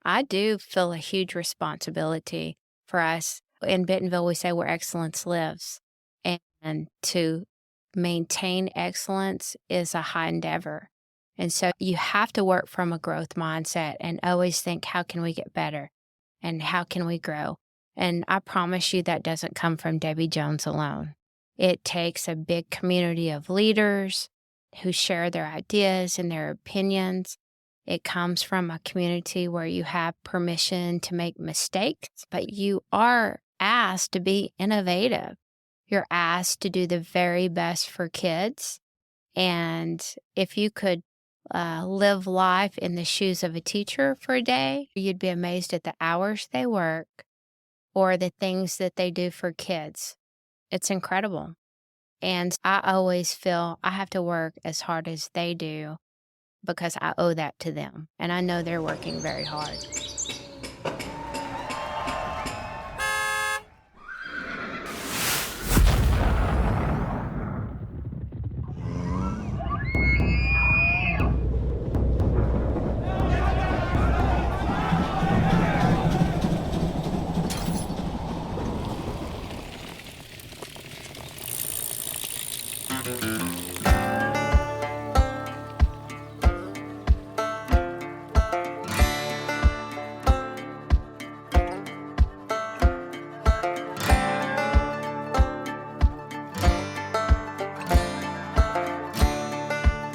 I do feel a huge responsibility for us. In Bentonville, we say where excellence lives. And to maintain excellence is a high endeavor. And so you have to work from a growth mindset and always think, how can we get better? And how can we grow? And I promise you that doesn't come from Debbie Jones alone. It takes a big community of leaders who share their ideas and their opinions. It comes from a community where you have permission to make mistakes, but you are asked to be innovative. You're asked to do the very best for kids. And if you could live life in the shoes of a teacher for a day, you'd be amazed at the hours they work or the things that they do for kids. It's incredible. And I always feel I have to work as hard as they do because I owe that to them. And I know they're working very hard.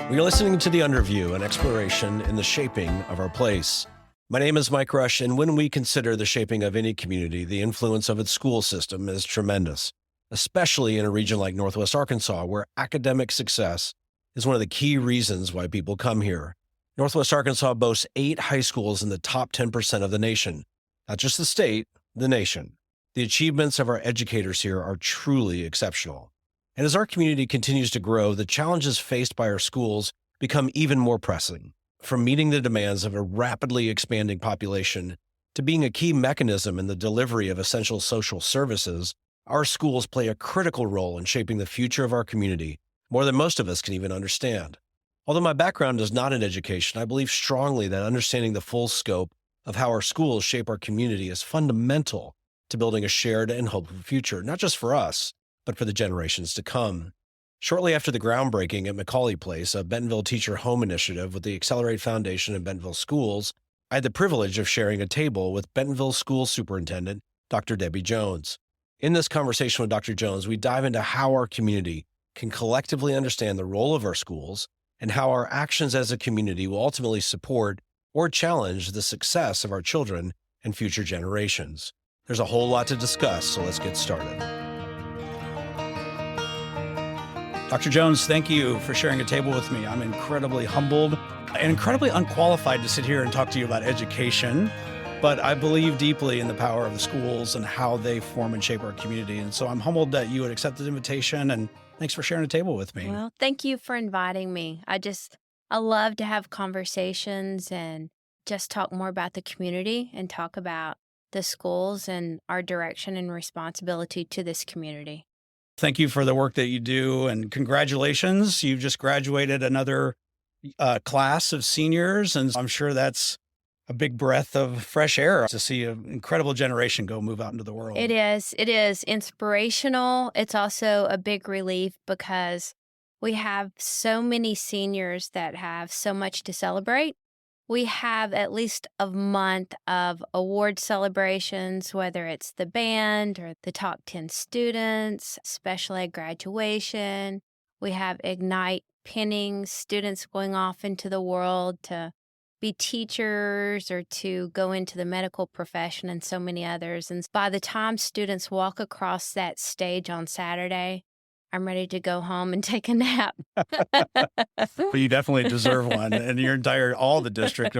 We are listening to The Underview, an exploration in the shaping of our place. My name is Mike Rush, and when we consider the shaping of any community, the influence of its school system is tremendous, especially in a region like Northwest Arkansas, where academic success is one of the key reasons why people come here. Northwest Arkansas boasts 8 high schools in the top 10% of the nation. Not just the state, the nation. The achievements of our educators here are truly exceptional. And as our community continues to grow, the challenges faced by our schools become even more pressing. From meeting the demands of a rapidly expanding population to being a key mechanism in the delivery of essential social services, our schools play a critical role in shaping the future of our community, more than most of us can even understand. Although my background is not in education, I believe strongly that understanding the full scope of how our schools shape our community is fundamental to building a shared and hopeful future, not just for us, but for the generations to come. Shortly after the groundbreaking at McCauley Place, a Bentonville teacher home initiative with the Accelerate Foundation and Bentonville Schools, I had the privilege of sharing a table with Bentonville Schools Superintendent, Dr. Debbie Jones. In this conversation with Dr. Jones, we dive into how our community can collectively understand the role of our schools and how our actions as a community will ultimately support or challenge the success of our children and future generations. There's a whole lot to discuss, so let's get started. Dr. Jones, thank you for sharing a table with me. I'm incredibly humbled and incredibly unqualified to sit here and talk to you about education, but I believe deeply in the power of the schools and how they form and shape our community. And so I'm humbled that you would accept the invitation, and thanks for sharing a table with me. Well, thank you for inviting me. I love to have conversations and just talk more about the community and talk about the schools and our direction and responsibility to this community. Thank you for the work that you do, and congratulations. You've just graduated another class of seniors, and I'm sure that's a big breath of fresh air to see an incredible generation move out into the world. It is inspirational. It's also a big relief because we have so many seniors that have so much to celebrate. We have at least a month of award celebrations, whether it's the band or the top 10 students, special ed graduation. We have Ignite pinnings, students going off into the world to be teachers or to go into the medical profession, and so many others. And by the time students walk across that stage on Saturday, I'm ready to go home and take a nap. But you definitely deserve one, and all the district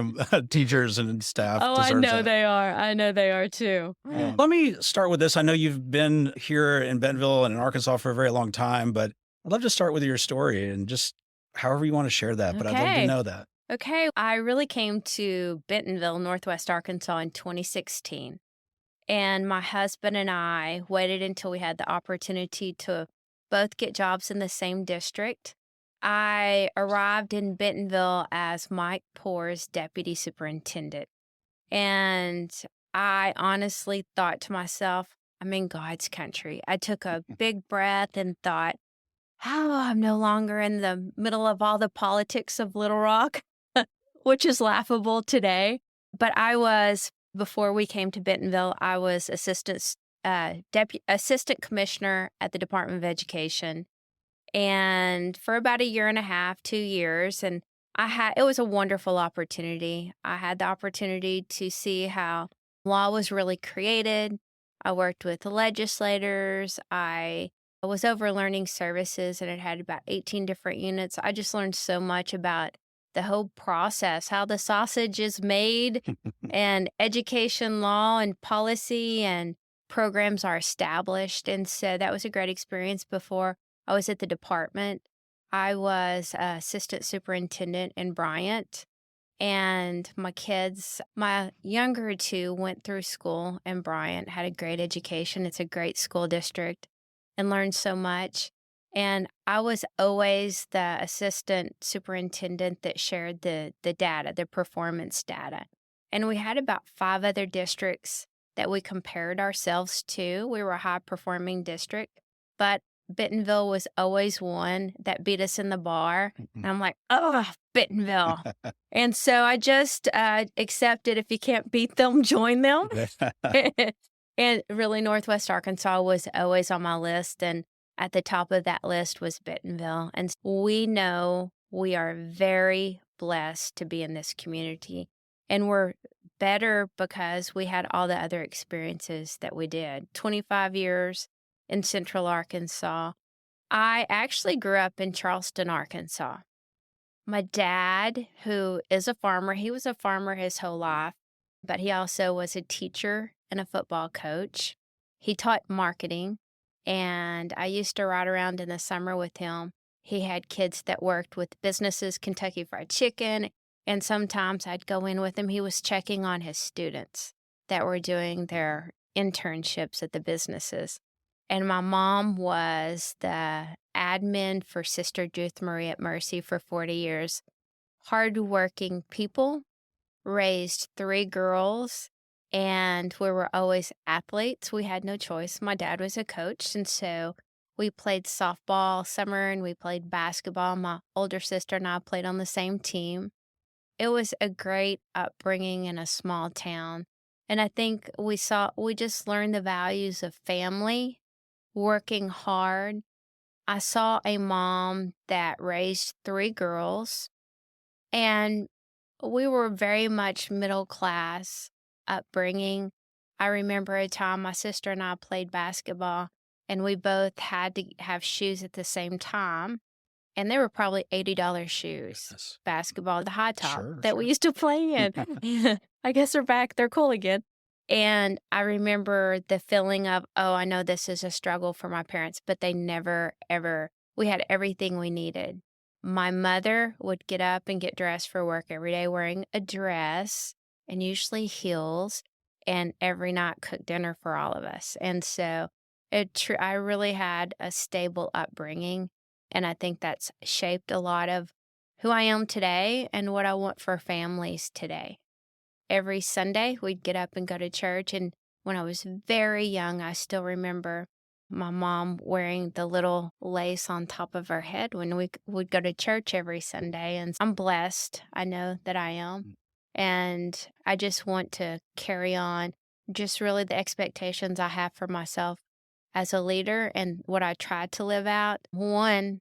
teachers and staff deserve I know that. they are. I know they are too. Let me start with this. I know you've been here in Bentonville and in Arkansas for a very long time, but I'd love to start with your story and just however you want to share that, but I'd love to know that. Okay. I really came to Bentonville, Northwest Arkansas in 2016. And my husband and I waited until we had the opportunity to both get jobs in the same district. I arrived in Bentonville as Mike Poor's deputy superintendent. And I honestly thought to myself, I'm in God's country. I took a big breath and thought, oh, I'm no longer in the middle of all the politics of Little Rock, which is laughable today. But before we came to Bentonville, I was assistant commissioner at the Department of Education, and for about a year and a half, 2 years, and it was a wonderful opportunity. I had the opportunity to see how law was really created. I worked with legislators. I was over learning services, and it had about 18 different units. I just learned so much about the whole process, how the sausage is made, and education law and policy and programs are established. And so that was a great experience. Before I was at the department, I was assistant superintendent in Bryant, and my younger two went through school in Bryant, had a great education. It's a great school district, and learned so much. And I was always the assistant superintendent that shared the data, the performance data. And we had about 5 other districts that we compared ourselves to. We were a high-performing district, but Bentonville was always one that beat us in the bar. And I'm like, oh, Bentonville. And so I just accepted, if you can't beat them, join them. And really, Northwest Arkansas was always on my list. And at the top of that list was Bentonville. And we know we are very blessed to be in this community. And we're better because we had all the other experiences that we did. 25 years in Central Arkansas. I actually grew up in Charleston, Arkansas. My dad, who is a farmer, he was a farmer his whole life, but he also was a teacher and a football coach. He taught marketing, and I used to ride around in the summer with him. He had kids that worked with businesses, Kentucky Fried Chicken, and sometimes I'd go in with him. He was checking on his students that were doing their internships at the businesses. And my mom was the admin for Sister Judith Marie at Mercy for 40 years. Hardworking people, raised 3 girls, and we were always athletes. We had no choice. My dad was a coach, and so we played softball summer and we played basketball. My older sister and I played on the same team. It was a great upbringing in a small town. And I think we just learned the values of family, working hard. I saw a mom that raised 3 girls, and we were very much middle class upbringing. I remember a time my sister and I played basketball, and we both had to have shoes at the same time. And they were probably $80 shoes, Goodness. basketball, the high top Sure, that we sure. used to play in. I guess they're back. They're cool again. And I remember the feeling of, oh, I know this is a struggle for my parents, but they never, ever, we had everything we needed. My mother would get up and get dressed for work every day wearing a dress and usually heels, and every night cook dinner for all of us. And so I really had a stable upbringing. And I think that's shaped a lot of who I am today and what I want for families today. Every Sunday, we'd get up and go to church. And when I was very young, I still remember my mom wearing the little lace on top of her head when we would go to church every Sunday. And I'm blessed. I know that I am. And I just want to carry on just really the expectations I have for myself as a leader and what I try to live out. One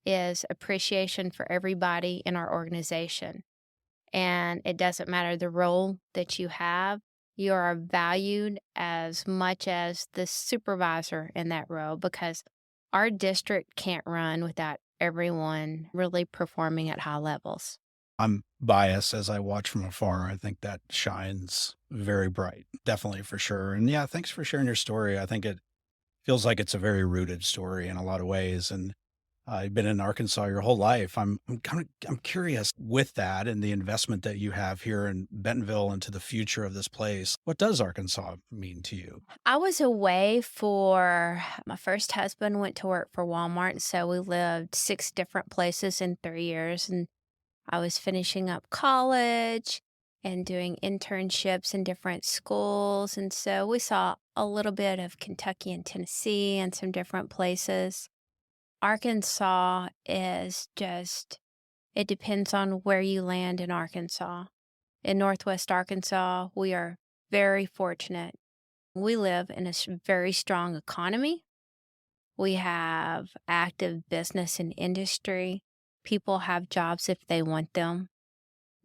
is appreciation for everybody in our organization. And it doesn't matter the role that you have, you are valued as much as the supervisor in that role, because our district can't run without everyone really performing at high levels. I'm biased as I watch from afar. I think that shines very bright, definitely for sure. And yeah, thanks for sharing your story. I think it feels like it's a very rooted story in a lot of ways. And you've been in Arkansas your whole life. I'm curious with that and the investment that you have here in Bentonville into the future of this place. What does Arkansas mean to you? I was away for my first husband went to work for Walmart, so we lived 6 different places in 3 years, and I was finishing up college, and doing internships in different schools. And so we saw a little bit of Kentucky and Tennessee and some different places. Arkansas is just, it depends on where you land in Arkansas. In Northwest Arkansas, we are very fortunate. We live in a very strong economy. We have active business and industry. People have jobs if they want them.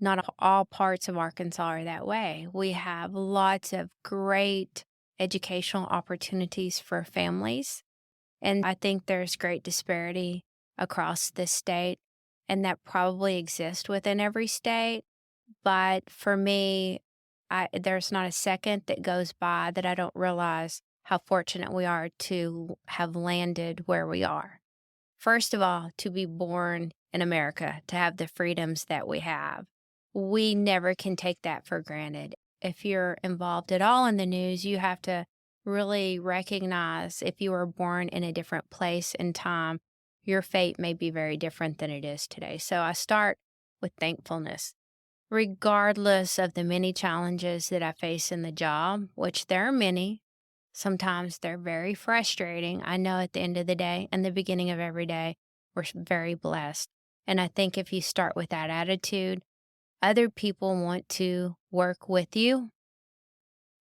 Not all parts of Arkansas are that way. We have lots of great educational opportunities for families. And I think there's great disparity across the state, and that probably exists within every state. But for me, there's not a second that goes by that I don't realize how fortunate we are to have landed where we are. First of all, to be born in America, to have the freedoms that we have. We never can take that for granted. If you're involved at all in the news, you have to really recognize if you were born in a different place and time, your fate may be very different than it is today. So I start with thankfulness. Regardless of the many challenges that I face in the job, which there are many, sometimes they're very frustrating. I know at the end of the day and the beginning of every day, we're very blessed. And I think if you start with that attitude, other people want to work with you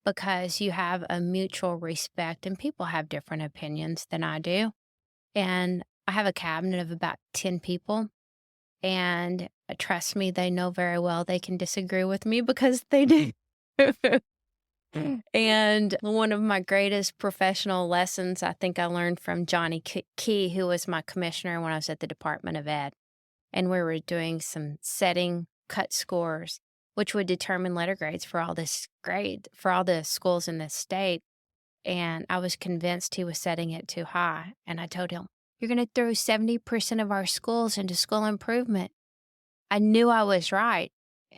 because you have a mutual respect, and people have different opinions than I do. And I have a cabinet of about 10 people. And trust me, they know very well they can disagree with me because they do. And one of my greatest professional lessons I think I learned from Johnny Key, who was my commissioner when I was at the Department of Ed. And we were doing some setting cut scores, which would determine letter grades for all the schools in the state. And I was convinced he was setting it too high. And I told him, "You're going to throw 70% of our schools into school improvement." I knew I was right,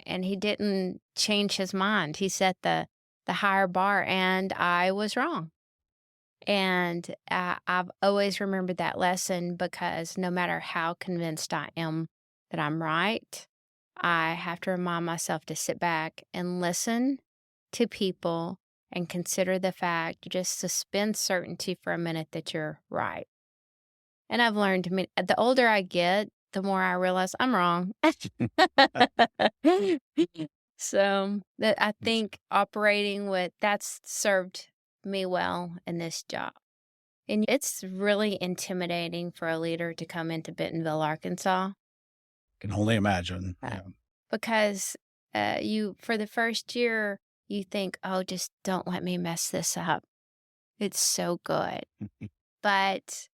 and he didn't change his mind. He set the higher bar, and I was wrong. And I've always remembered that lesson, because no matter how convinced I am that I'm right, I have to remind myself to sit back and listen to people and consider the fact, just suspend certainty for a minute that you're right. And I've learned, the older I get, the more I realize I'm wrong. So I think operating with that's served me well in this job. And it's really intimidating for a leader to come into Bentonville, Arkansas. Can only imagine. Yeah. Because for the first year, you think, oh, just don't let me mess this up. It's so good. But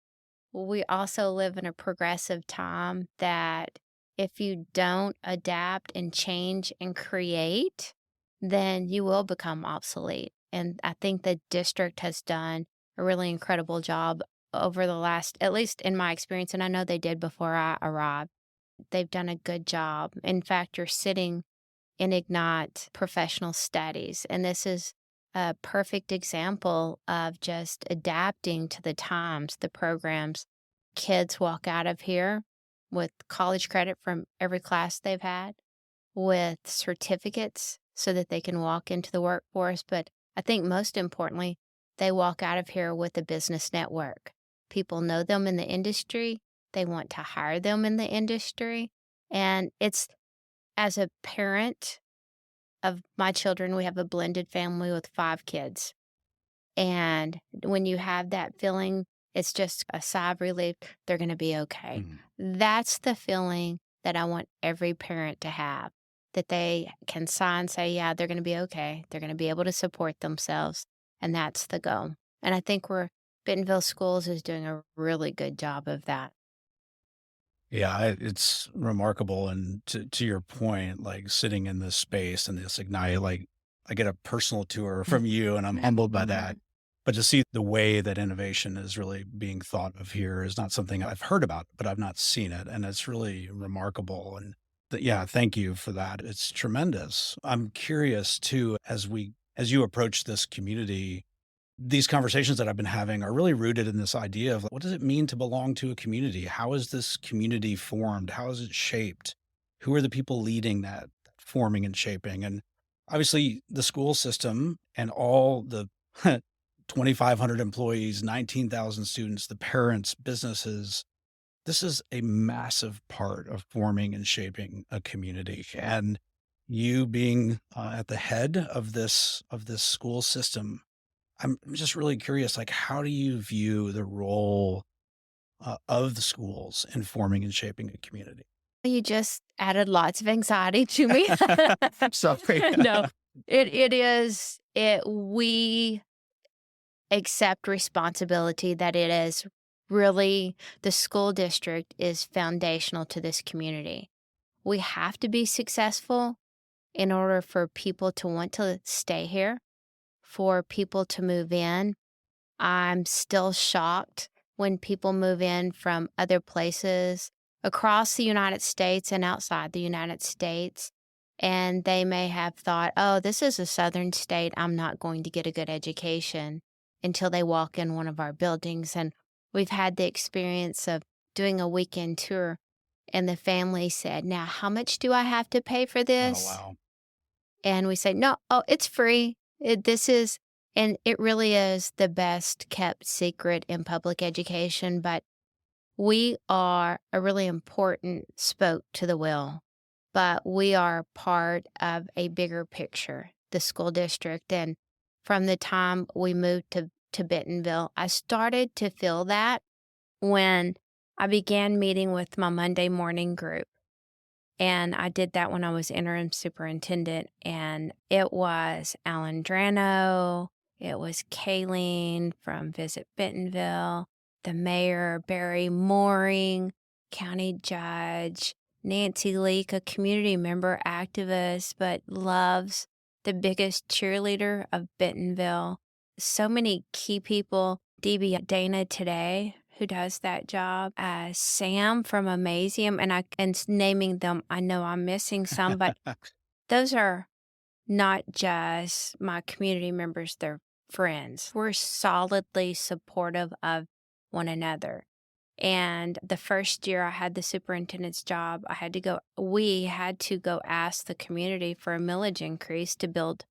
we also live in a progressive time that if you don't adapt and change and create, then you will become obsolete. And I think the district has done a really incredible job over the last, at least in my experience, and I know they did before I arrived. They've done a good job. In fact, you're sitting in Ignite Professional Studies, and this is a perfect example of just adapting to the times, the programs. Kids walk out of here with college credit from every class they've had, with certificates so that they can walk into the workforce. But I think most importantly, they walk out of here with a business network. People know them in the industry. They want to hire them in the industry. And it's, as a parent of my children, we have a blended family with 5 kids. And when you have that feeling, it's just a sigh of relief. They're going to be okay. That's the feeling that I want every parent to have, that they can sigh and say, yeah, they're going to be okay. They're going to be able to support themselves. And that's the goal. And I think Bentonville Schools is doing a really good job of that. Yeah, it's remarkable. And to your point, like sitting in this space and this Ignite, like I get a personal tour from you, and I'm humbled by that. But to see the way that innovation is really being thought of here is not something I've heard about, but I've not seen it. And it's really remarkable. And yeah, thank you for that. It's tremendous. I'm curious too, as you approach this community, these conversations that I've been having are really rooted in this idea of what does it mean to belong to a community? How is this community formed? How is it shaped? Who are the people leading that forming and shaping? And Obviously, the school system and all the 2,500 employees, 19,000 students, the parents, businesses, this is a massive part of forming and shaping a community. And you being at the head of this school system, I'm just really curious, like, how do you view the role of the schools in forming and shaping a community? You just added lots of anxiety to me. Sorry. No, it is it we accept responsibility that it is really the school district is foundational to this community. We have to be successful in order for people to want to stay here, for people to move in. I'm still shocked when people move in from other places across the United States and outside the United States. And they may have thought, oh, this is a southern state. I'm not going to get a good education until they walk in one of our buildings. And we've had the experience of doing a weekend tour. And the family said, now, how much do I have to pay for Oh, this? wow. And we say, no, oh, it's free. And it really is the best kept secret in public education, but we are a really important spoke to the wheel, but we are part of a bigger picture, the school district. And from the time we moved to Bentonville, I started to feel that when I began meeting with my Monday morning group. And I did that when I was interim superintendent. And it was Alan Drano, it was Kayleen from Visit Bentonville, the mayor, Barry Mooring, county judge, Nancy Leake, a community member activist, but loves the biggest cheerleader of Bentonville. So many key people. DB Dana today, who does that job, Sam from Amazium, and naming them, I know I'm missing some, but those are not just my community members, they're friends. We're solidly supportive of one another. And the first year I had the superintendent's job, we had to go ask the community for a millage increase to build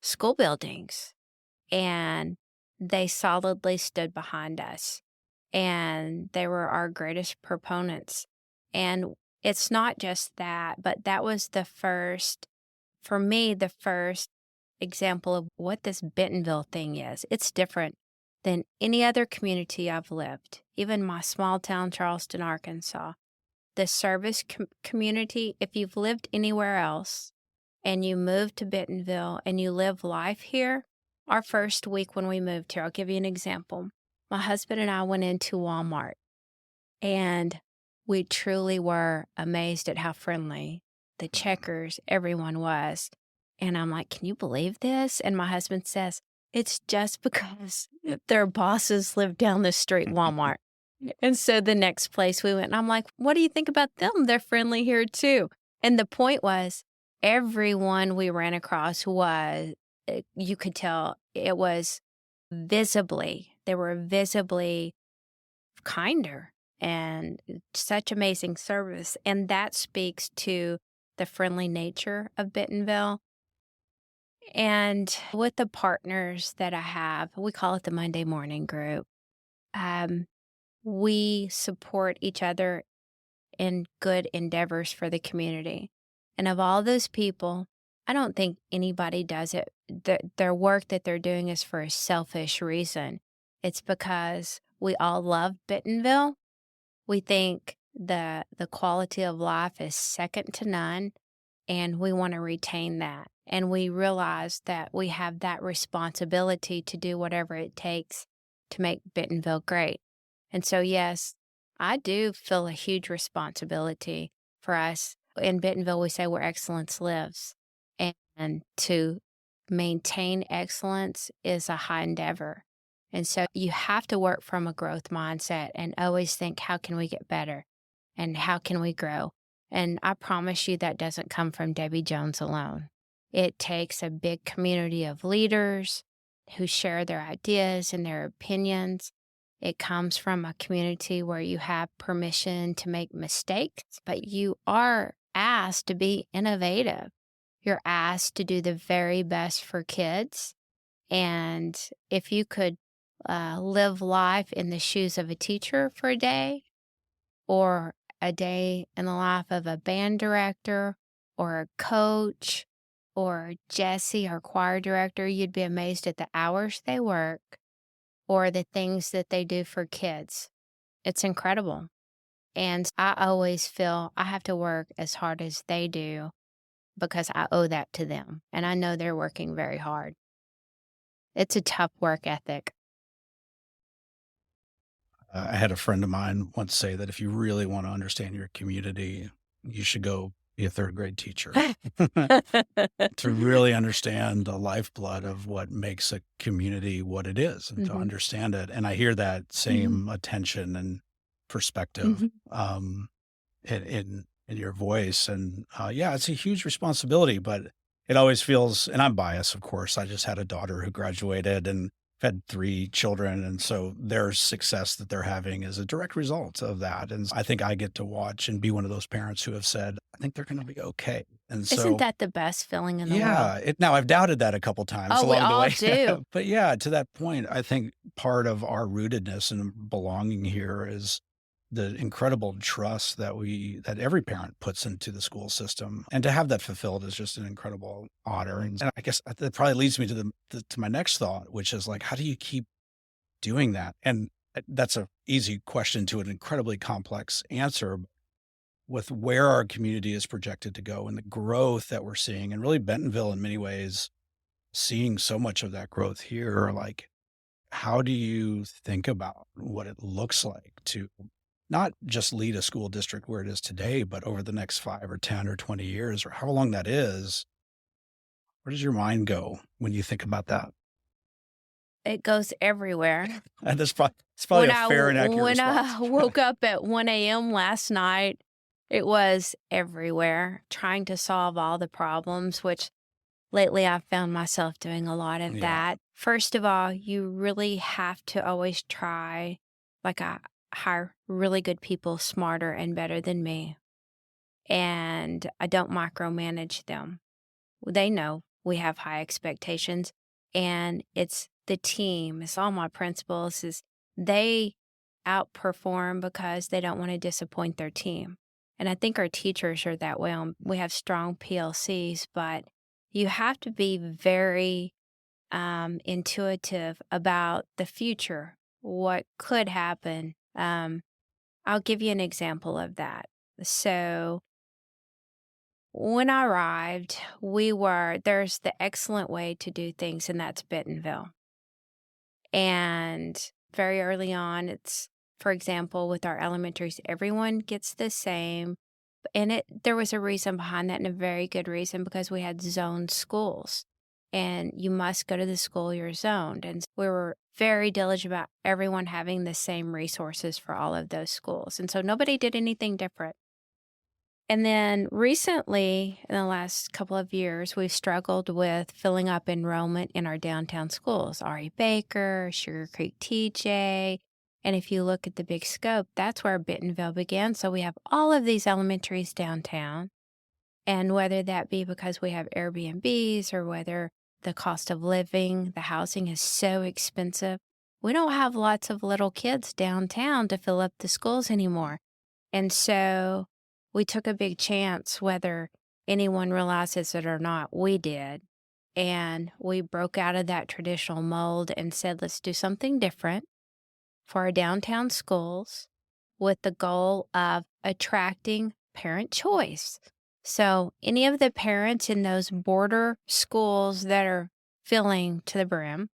school buildings. And they solidly stood behind us. And they were our greatest proponents. And it's not just that, but that was for me, the first example of what this Bentonville thing is. It's different than any other community I've lived, even my small town, Charleston, Arkansas. The service community, if you've lived anywhere else and you move to Bentonville and you live life here, our first week when we moved here, I'll give you an example. My husband and I went into Walmart, and we truly were amazed at how friendly the checkers, everyone was. And I'm like, can you believe this? And my husband says, it's just because their bosses live down the street, Walmart. And so the next place we went, and I'm like, what do you think about them? They're friendly here too. And the point was, everyone we ran across you could tell it was they were visibly kinder and such amazing service. And that speaks to the friendly nature of Bentonville. And with the partners that I have, we call it the Monday morning group. We support each other in good endeavors for the community. And of all those people, I don't think anybody does it. Their work that they're doing is for a selfish reason. It's because we all love Bentonville. We think the quality of life is second to none, and we want to retain that. And we realize that we have that responsibility to do whatever it takes to make Bentonville great. And so, yes, I do feel a huge responsibility for us. In Bentonville, we say where excellence lives. And to maintain excellence is a high endeavor. And so you have to work from a growth mindset and always think, how can we get better? And how can we grow? And I promise you that doesn't come from Debbie Jones alone. It takes a big community of leaders who share their ideas and their opinions. It comes from a community where you have permission to make mistakes, but you are asked to be innovative You're asked to do the very best for kids. And if you could live life in the shoes of a teacher for a day, or a day in the life of a band director or a coach or Jesse, our choir director, you'd be amazed at the hours they work or the things that they do for kids. It's incredible. And I always feel I have to work as hard as they do because I owe that to them. And I know they're working very hard. It's a tough work ethic. I had a friend of mine once say that if you really want to understand your community, you should go be a third grade teacher to really understand the lifeblood of what makes a community what it is and to Mhm. understand it. And I hear that same attention and perspective in your voice. And yeah, it's a huge responsibility, but it always feels, and I'm biased, of course. I just had a daughter who graduated and had 3 children, and so their success that they're having is a direct result of that, and I think I get to watch and be one of those parents who have said, "I think they're gonna be okay," and Isn't so that the best feeling in the world? yeah, now I've doubted that a couple times Oh, we along the all way, do. but yeah, to that point, I think part of our rootedness and belonging here is the incredible trust that every parent puts into the school system, and to have that fulfilled is just an incredible honor, and I guess that probably leads me to my next thought, which is like, how do you keep doing that? And that's a easy question to an incredibly complex answer with where our community is projected to go and the growth that we're seeing, and really Bentonville in many ways seeing so much of that growth here. Like, how do you think about what it looks like to not just lead a school district where it is today, but over the next 5 or 10 or 20 years, or how long that is? Where does your mind go when you think about that? It goes everywhere. And it's probably a fair and accurate When response. I woke up at 1 a.m. last night, it was everywhere, trying to solve all the problems, which lately I've found myself doing a lot of Yeah. that. First of all, you really have to always try, like I hire really good people smarter and better than me. And I don't micromanage them. They know we have high expectations, and it's the team. It's all my principals is they outperform because they don't want to disappoint their team. And I think our teachers are that way. We have strong PLCs, but you have to be very intuitive about the future, what could happen. I'll give you an example of that. So when I arrived, there's the excellent way to do things, and that's Bentonville. And very early on, for example, with our elementaries, everyone gets the same. And there was a reason behind that, and a very good reason, because we had zoned schools. And you must go to the school you're zoned. And we were very diligent about everyone having the same resources for all of those schools. And so nobody did anything different. And then recently, in the last couple of years, we've struggled with filling up enrollment in our downtown schools, R.E. Baker, Sugar Creek TJ. And if you look at the big scope, that's where Bentonville began. So we have all of these elementaries downtown. And whether that be because we have Airbnbs or whether the cost of living, the housing is so expensive, we don't have lots of little kids downtown to fill up the schools anymore. And so we took a big chance, whether anyone realizes it or not, we did. And we broke out of that traditional mold and said, let's do something different for our downtown schools with the goal of attracting parent choice. So any of the parents in those border schools that are filling to the brim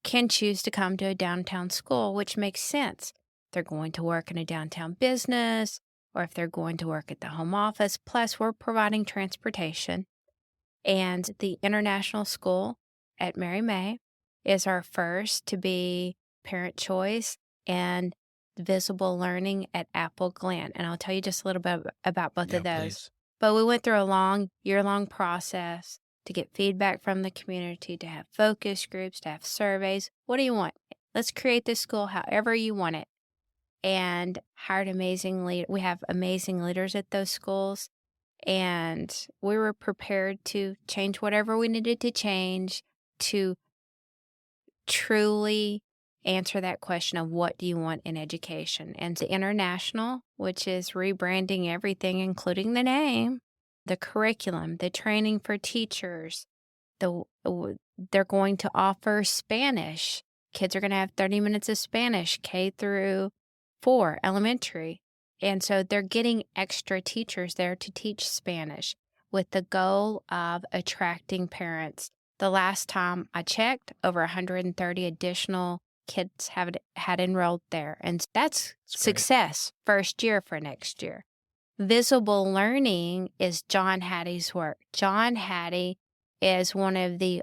can choose to come to a downtown school, which makes sense. They're going to work in a downtown business, or if they're going to work at the home office. Plus, we're providing transportation. And the international school at Mary May is our first to be parent choice and visible learning at Apple Glen. And I'll tell you just a little bit about both of those. Please. But we went through a long, year-long process to get feedback from the community, to have focus groups, to have surveys. What do you want? Let's create this school however you want it. And hired amazing leaders. We have amazing leaders at those schools. And we were prepared to change whatever we needed to change to truly answer that question of what do you want in education. And the international, which is rebranding everything, including the name, the curriculum, the training for teachers, they're going to offer Spanish. Kids are going to have 30 minutes of Spanish, K through 4, elementary. And so they're getting extra teachers there to teach Spanish with the goal of attracting parents. The last time I checked, over 130 additional kids had enrolled there. And that's success first year for next year. Visible learning is John Hattie's work. John Hattie is one of the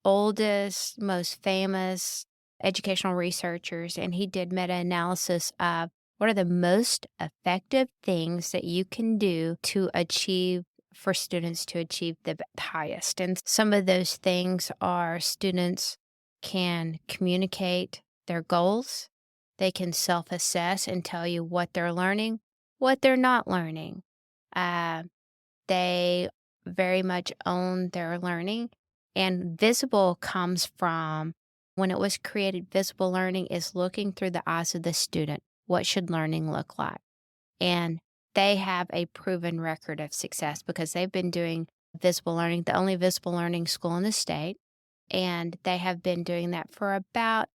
oldest, most famous educational researchers, and he did meta-analysis of what are the most effective things that you can do for students to achieve the highest. And some of those things are students can communicate their goals, they can self-assess and tell you what they're learning, what they're not learning. They very much own their learning. And visible comes from, when it was created, visible learning is looking through the eyes of the student. What should learning look like? And they have a proven record of success because they've been doing visible learning, the only visible learning school in the state. And they have been doing that for about,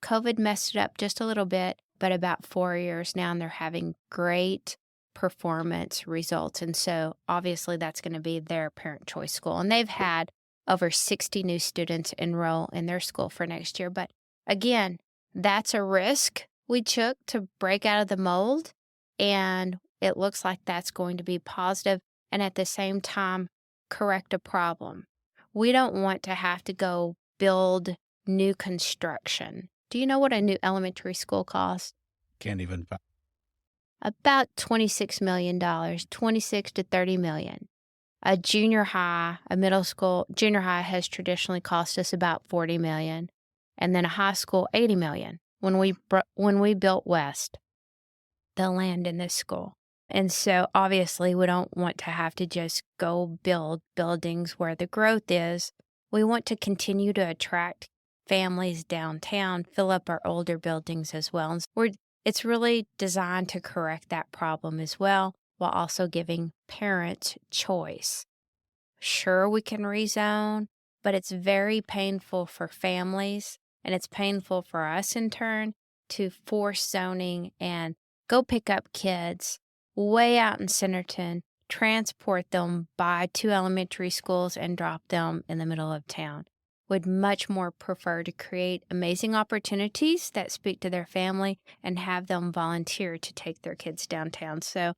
COVID messed it up just a little bit, but about 4 years now, and they're having great performance results. And so obviously that's going to be their parent choice school. And they've had over 60 new students enroll in their school for next year. But again, that's a risk we took to break out of the mold. And it looks like that's going to be positive and at the same time correct a problem. We don't want to have to go build new construction. Do you know what a new elementary school costs? Can't even. About $26 million, 26 to 30 million. A junior high, a middle school, junior high has traditionally cost us about 40 million, and then a high school 80 million when we built West, the land in this school. And so obviously we don't want to have to just go build buildings where the growth is. We want to continue to attract families downtown, fill up our older buildings as well. And it's really designed to correct that problem as well, while also giving parents choice. Sure, we can rezone, but it's very painful for families, and it's painful for us in turn to force zoning and go pick up kids way out in Centerton, transport them by 2 elementary schools, and drop them in the middle of town. Would much more prefer to create amazing opportunities that speak to their family and have them volunteer to take their kids downtown. So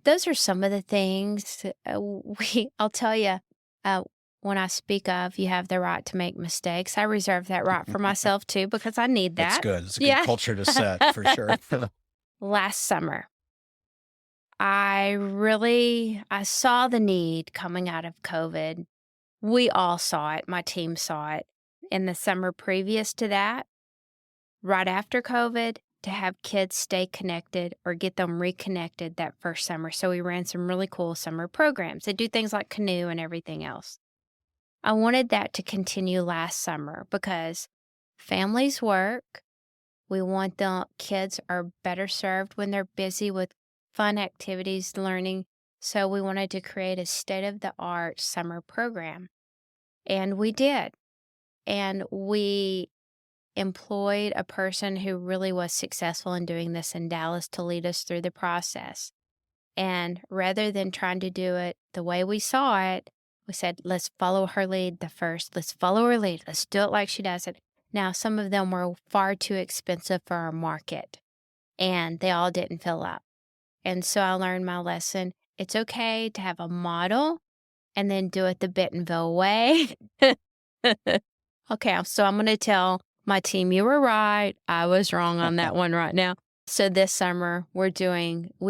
those are some of the things I'll tell you, when I speak of you have the right to make mistakes, I reserve that right for myself too, because I need that. That's good. It's a good culture to set for sure. Last summer, I saw the need coming out of COVID. We all saw it. My team saw it in the summer previous to that, right after COVID, to have kids stay connected or get them reconnected that first summer. So we ran some really cool summer programs that do things like canoe and everything else. I wanted that to continue last summer because families work. We want the kids are better served when they're busy with fun activities, learning. So we wanted to create a state-of-the-art summer program. And we did. And we employed a person who really was successful in doing this in Dallas to lead us through the process. And rather than trying to do it the way we saw it, we said, let's follow her lead Let's follow her lead. Let's do it like she does it. Now, some of them were far too expensive for our market, and they all didn't fill up. And so I learned my lesson. It's okay to have a model and then do it the Bentonville way. Okay, so I'm going to tell my team, you were right. I was wrong on that one right now. So this summer, we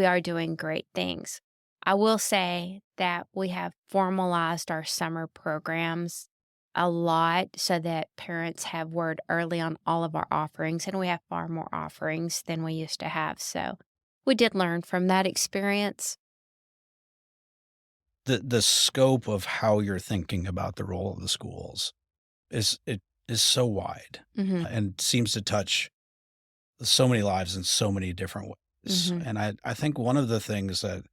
are doing great things. I will say that we have formalized our summer programs a lot so that parents have word early on all of our offerings, and we have far more offerings than we used to have. So we did learn from that experience. the scope of how you're thinking about the role of the schools is so wide Mhm. and seems to touch so many lives in so many different ways. Mhm. And I think one of the things that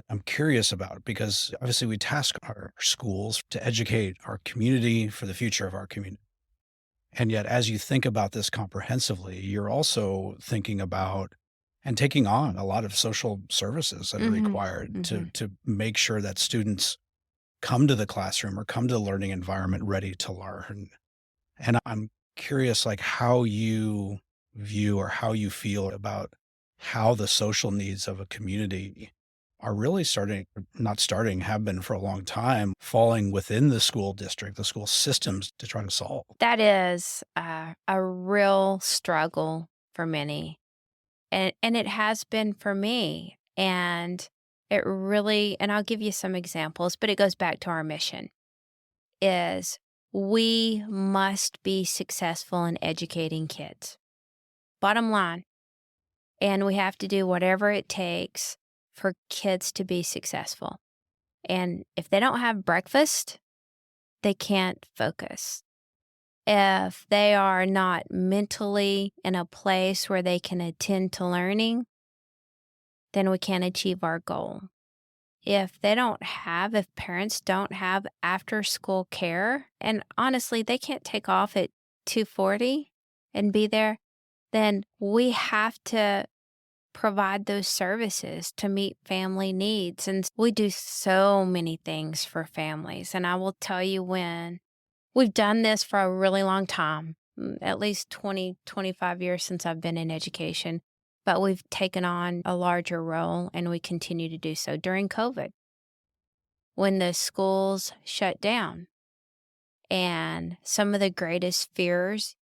I'm curious about, because obviously we task our schools to educate our community for the future of our community. And yet, as you think about this comprehensively, you're also thinking about and taking on a lot of social services that are Mhm. required Mhm. to make sure that students come to the classroom or come to the learning environment ready to learn. And I'm curious, like, how you view or how you feel about how the social needs of a community are really not starting, have been for a long time, falling within the school district, the school systems to try to solve. That is a real struggle for many, and it has been for me. And it really, and I'll give you some examples, but it goes back to our mission is we must be successful in educating kids. Bottom line. And we have to do whatever it takes for kids to be successful. And if they don't have breakfast, they can't focus. If they are not mentally in a place where they can attend to learning, then we can't achieve our goal. If parents don't have after school care, and honestly, they can't take off at 2:40 and be there, then we have to provide those services to meet family needs. And we do so many things for families. And I will tell you, when we've done this for a really long time, at least 20, 25 years since I've been in education, but we've taken on a larger role and we continue to do so during COVID when the schools shut down. And some of the greatest fears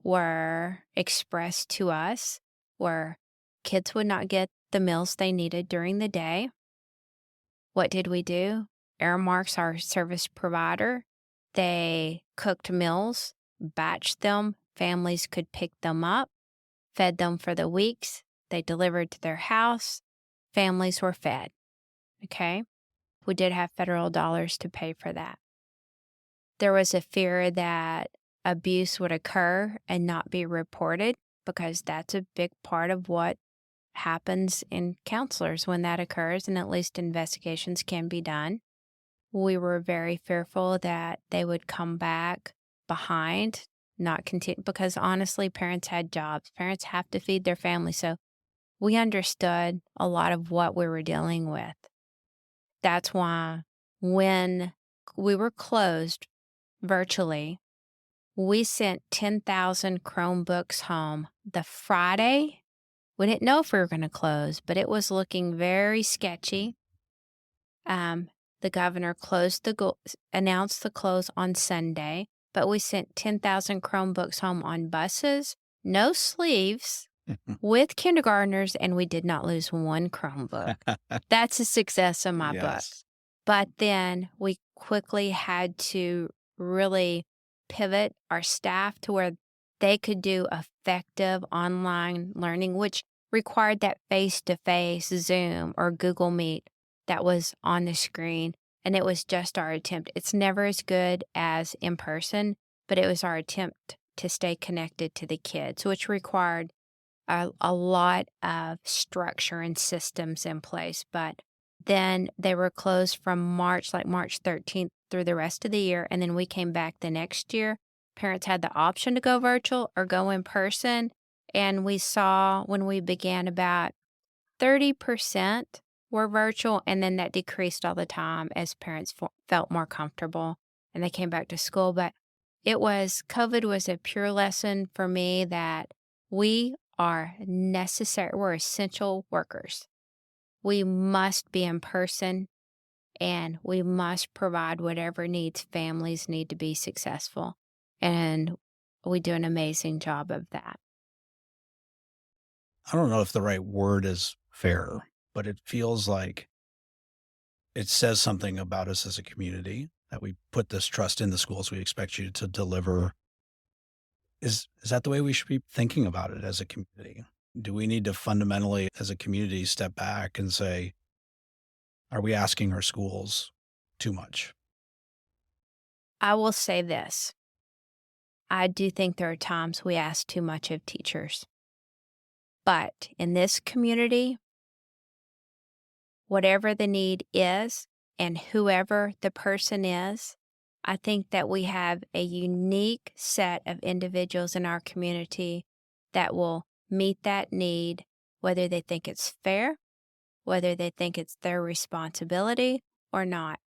were expressed to us were kids would not get the meals they needed during the day. What did we do? Airmark's our service provider. They cooked meals, batched them. Families could pick them up, fed them for the weeks. They delivered to their house. Families were fed. Okay. We did have federal dollars to pay for that. There was a fear that abuse would occur and not be reported, because that's a big part of what happens in counselors when that occurs, and at least investigations can be done. We were very fearful that they would come back behind, not continue, because honestly, parents had jobs. Parents have to feed their family. So we understood a lot of what we were dealing with. That's why when we were closed virtually, we sent 10,000 Chromebooks home the Friday. We didn't know if we were going to close, but it was looking very sketchy. The governor announced the close on Sunday, but we sent 10,000 Chromebooks home on buses, no sleeves, with kindergartners, and we did not lose one Chromebook. That's a success in my book. Yes. But then we quickly had to really pivot our staff to where they could do effective online learning, which required that face-to-face Zoom or Google Meet that was on the screen. And it was just our attempt. It's never as good as in person, but it was our attempt to stay connected to the kids, which required a lot of structure and systems in place. But then they were closed from March 13th through the rest of the year. And then we came back the next year. Parents had the option to go virtual or go in person. And we saw when we began about 30% were virtual. And then that decreased all the time as parents felt more comfortable and they came back to school. But COVID was a pure lesson for me that we are necessary. We're essential workers. We must be in person and we must provide whatever needs families need to be successful. And we do an amazing job of that. I don't know if the right word is fair, but it feels like it says something about us as a community that we put this trust in the schools. We expect you to deliver. Is that the way we should be thinking about it as a community? Do we need to fundamentally, as a community, step back and say, Are we asking our schools too much? I will say this. I do think there are times we ask too much of teachers. But in this community, whatever the need is and whoever the person is, I think that we have a unique set of individuals in our community that will meet that need, whether they think it's fair, whether they think it's their responsibility or not.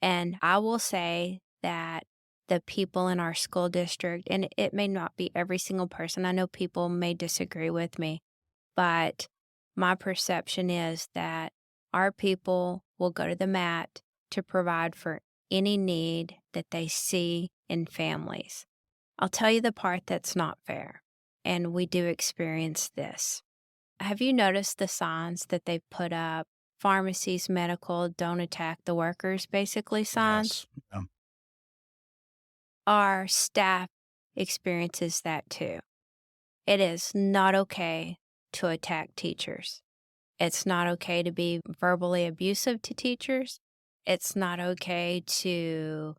And I will say that the people in our school district, and it may not be every single person, I know people may disagree with me, but my perception is that our people will go to the mat to provide for any need that they see in families. I'll tell you the part that's not fair, and we do experience this. Have you noticed the signs that they put up? Pharmacies, medical, don't attack the workers, basically signs? Yes. Yeah. Our staff experiences that too. It is not okay to attack teachers. It's not okay to be verbally abusive to teachers. It's not okay to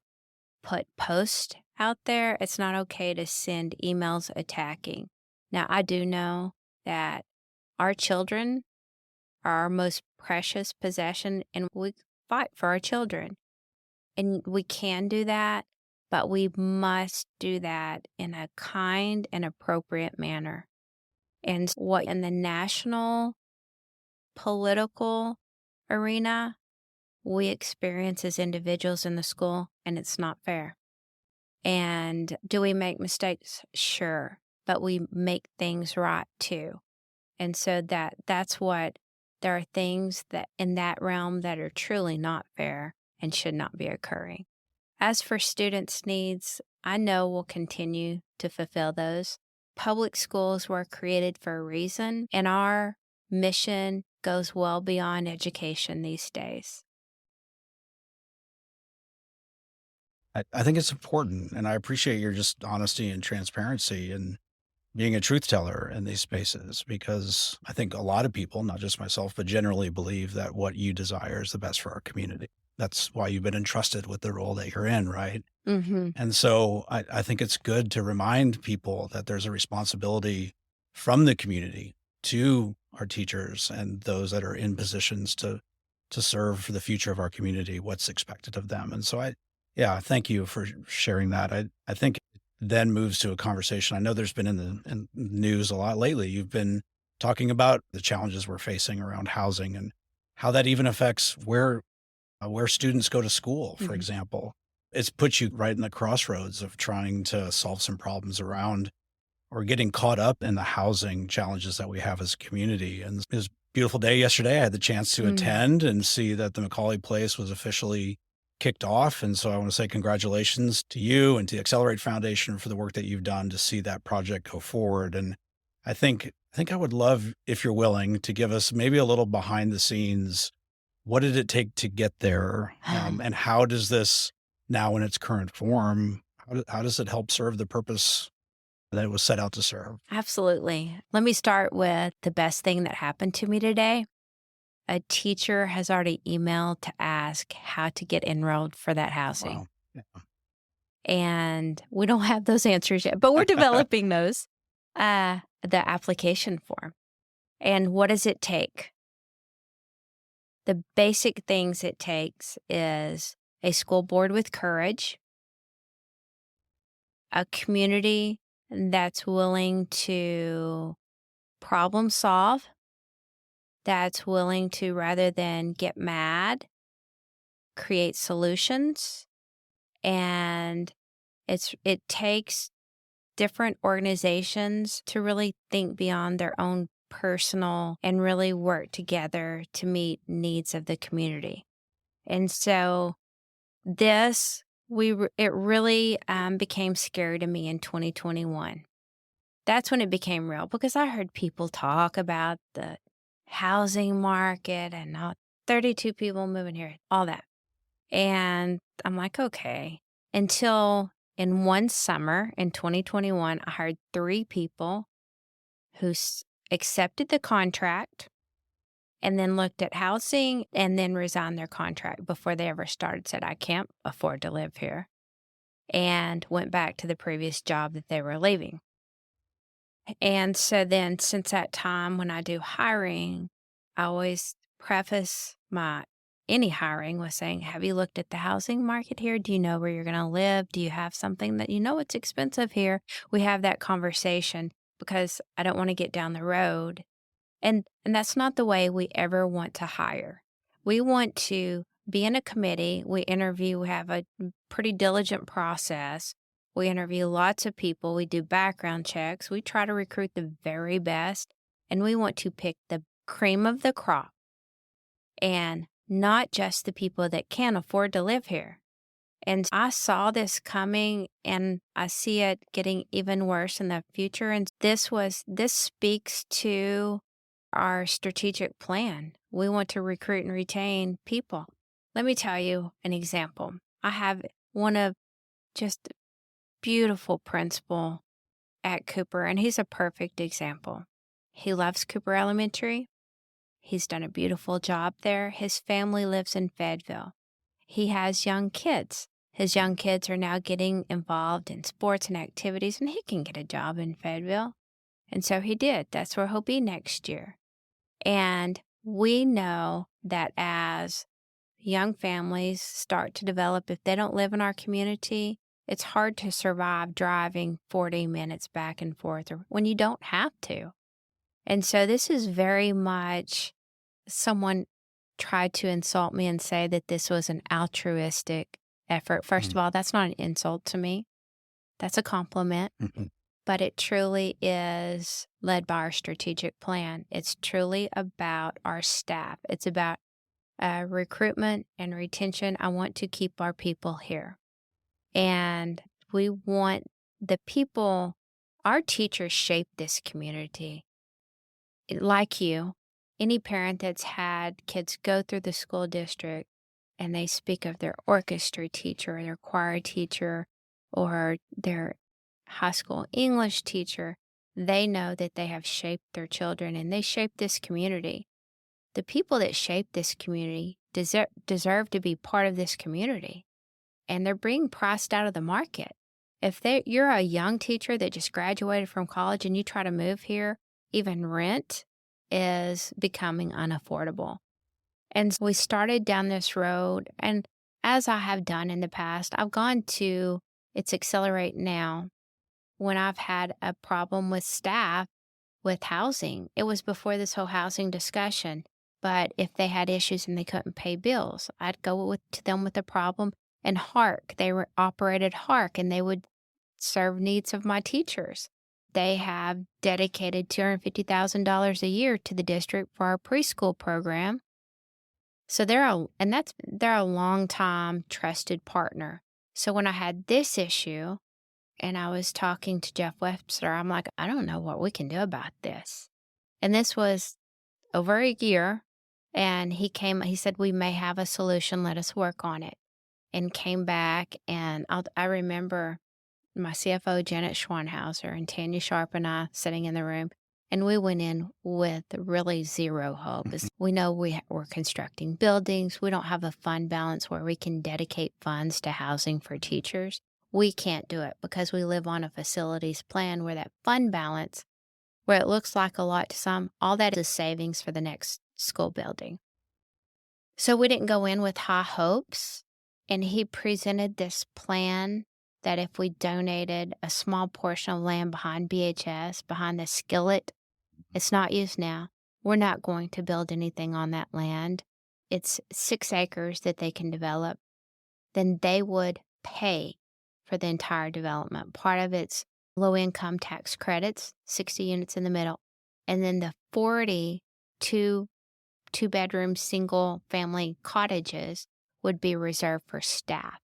put posts out there. It's not okay to send emails attacking. Now, I do know that our children are our most precious possession, and we fight for our children. And we can do that, but we must do that in a kind and appropriate manner. And what in the national political arena we experience as individuals in the school, and it's not fair. And do we make mistakes? Sure, but we make things right too. And so that's what there are things that in that realm that are truly not fair and should not be occurring. As for students' needs, I know we'll continue to fulfill those. Public schools were created for a reason, and our mission goes well beyond education these days. I think it's important, and I appreciate your just honesty and transparency and being a truth teller in these spaces, because I think a lot of people, not just myself, but generally believe that what you desire is the best for our community. That's why you've been entrusted with the role that you're in, right? Mm-hmm. And so I think it's good to remind people that there's a responsibility from the community to our teachers and those that are in positions to serve for the future of our community, what's expected of them. And so yeah, thank you for sharing that. I think it then moves to a conversation. I know there's been in the news a lot lately. You've been talking about the challenges we're facing around housing and how that even affects where students go to school, for Mhm. example. It's put you right in the crossroads of trying to solve some problems around or getting caught up in the housing challenges that we have as a community. And it was a beautiful day yesterday. I had the chance to Mm. attend and see that the Macaulay Place was officially kicked off. And so I want to say congratulations to you and to the Accelerate Foundation for the work that you've done to see that project go forward. And I think I would love, if you're willing, to give us maybe a little behind the scenes. What did it take to get there? And how does this now in its current form, how does it help serve the purpose that it was set out to serve? Absolutely. Let me start with the best thing that happened to me today. A teacher has already emailed to ask how to get enrolled for that housing. Wow. Yeah. And we don't have those answers yet, but we're developing those. The application form. And what does it take? The basic things it takes is a school board with courage, a community that's willing to problem solve, that's willing to, rather than get mad, create solutions. And it takes different organizations to really think beyond their own personal and really work together to meet needs of the community. And so this, it really became scary to me in 2021. That's when it became real, because I heard people talk about the housing market and how 32 people moving here, all that. And I'm like, okay, until in one summer in 2021, I hired 3 people who accepted the contract and then looked at housing and then resigned their contract before they ever started, said, I can't afford to live here, and went back to the previous job that they were leaving. And so then since that time, when I do hiring, I always preface any hiring with saying, have you looked at the housing market here? Do you know where you're going to live? Do you have something that you know it's expensive here? We have that conversation because I don't want to get down the road. And that's not the way we ever want to hire. We want to be in a committee. We interview. We have a pretty diligent process. We interview lots of people. We do background checks. We try to recruit the very best. And we want to pick the cream of the crop and not just the people that can afford to live here. And I saw this coming, and I see it getting even worse in the future. And this speaks to our strategic plan. We want to recruit and retain people. Let me tell you an example. I have one of just beautiful principal at Cooper, and he's a perfect example. He loves Cooper Elementary. He's done a beautiful job there. His family lives in Fayetteville. He has young kids. His young kids are now getting involved in sports and activities, and he can get a job in Fayetteville. And so he did. That's where he'll be next year. And we know that as young families start to develop, if they don't live in our community, it's hard to survive driving 40 minutes back and forth when you don't have to. And so this is very much, someone tried to insult me and say that this was an altruistic effort. First of all, that's not an insult to me. That's a compliment. But it truly is led by our strategic plan. It's truly about our staff. It's about recruitment and retention. I want to keep our people here. And we want the people, our teachers shape this community. Like you, any parent that's had kids go through the school district and they speak of their orchestra teacher or their choir teacher or their high school English teacher, they know that they have shaped their children and they shape this community. The people that shape this community deserve to be part of this community, and they're being priced out of the market. If you're a young teacher that just graduated from college and you try to move here, even rent is becoming unaffordable. And we started down this road, and as I have done in the past, I've gone to It's Accelerate Now when I've had a problem with staff with housing. It was before this whole housing discussion, but if they had issues and they couldn't pay bills, I'd go to them with a problem. And Hark, operated Hark, and they would serve needs of my teachers. They have dedicated $250,000 a year to the district for our preschool program. So they're a long-time trusted partner. So when I had this issue and I was talking to Jeff Webster, I'm like, I don't know what we can do about this. And this was over a year, and he said, we may have a solution, let us work on it. And came back, and I remember my CFO, Janet Schwanhauser, and Tanya Sharp and I sitting in the room, and we went in with really zero hope. We know we're constructing buildings. We don't have a fund balance where we can dedicate funds to housing for teachers. We can't do it because we live on a facilities plan where that fund balance, where it looks like a lot to some, all that is savings for the next school building. So we didn't go in with high hopes. And he presented this plan that if we donated a small portion of land behind BHS, behind the skillet, it's not used now. We're not going to build anything on that land. It's 6 acres that they can develop. Then they would pay for the entire development. Part of it's low-income tax credits, 60 units in the middle. And then the 42 two-bedroom single-family cottages would be reserved for staff.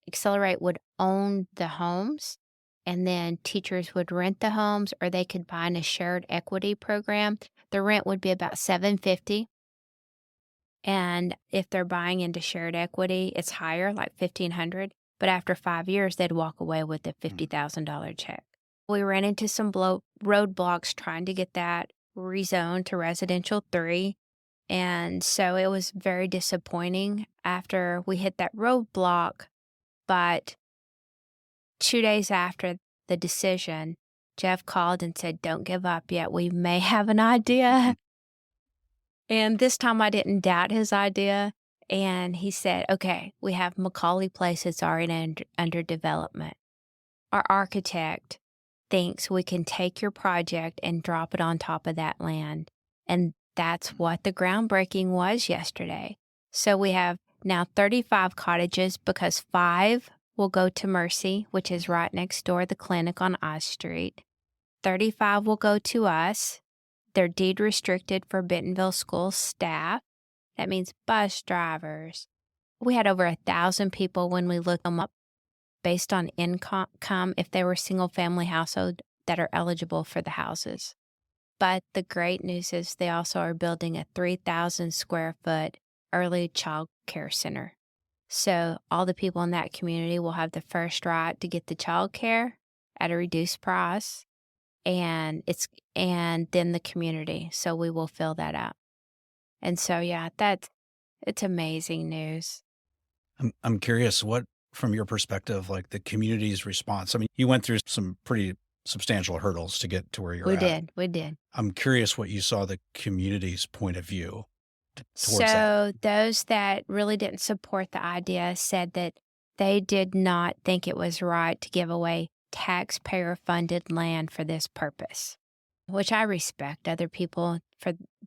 Accelerate would own the homes, and then teachers would rent the homes, or they could buy in a shared equity program. The rent would be about $750, and if they're buying into shared equity, it's higher, like $1,500. But after 5 years, they'd walk away with a $50,000 check. We ran into some roadblocks trying to get that rezoned to residential 3. And so it was very disappointing after we hit that roadblock. But 2 days after the decision, Jeff called and said, "Don't give up yet. We may have an idea." And this time I didn't doubt his idea. And he said, "Okay, we have Macaulay Place. It's already under development. Our architect thinks we can take your project and drop it on top of that land." And that's what the groundbreaking was yesterday. So we have now 35 cottages because 5 will go to Mercy, which is right next door, the clinic on I Street. 35 will go to us. They're deed restricted for Bentonville Schools staff. That means bus drivers. We had over 1,000 people when we looked them up based on income if they were single-family household that are eligible for the houses. But the great news is they also are building a 3,000 square foot early child care center. So all the people in that community will have the first right to get the child care at a reduced price, and then the community. So we will fill that up. And so yeah, it's amazing news. I'm curious what, from your perspective, like the community's response. I mean, you went through some pretty substantial hurdles to get to where you're at. We did. I'm curious what you saw the community's point of view towards that. So those that really didn't support the idea said that they did not think it was right to give away taxpayer-funded land for this purpose, which I respect other people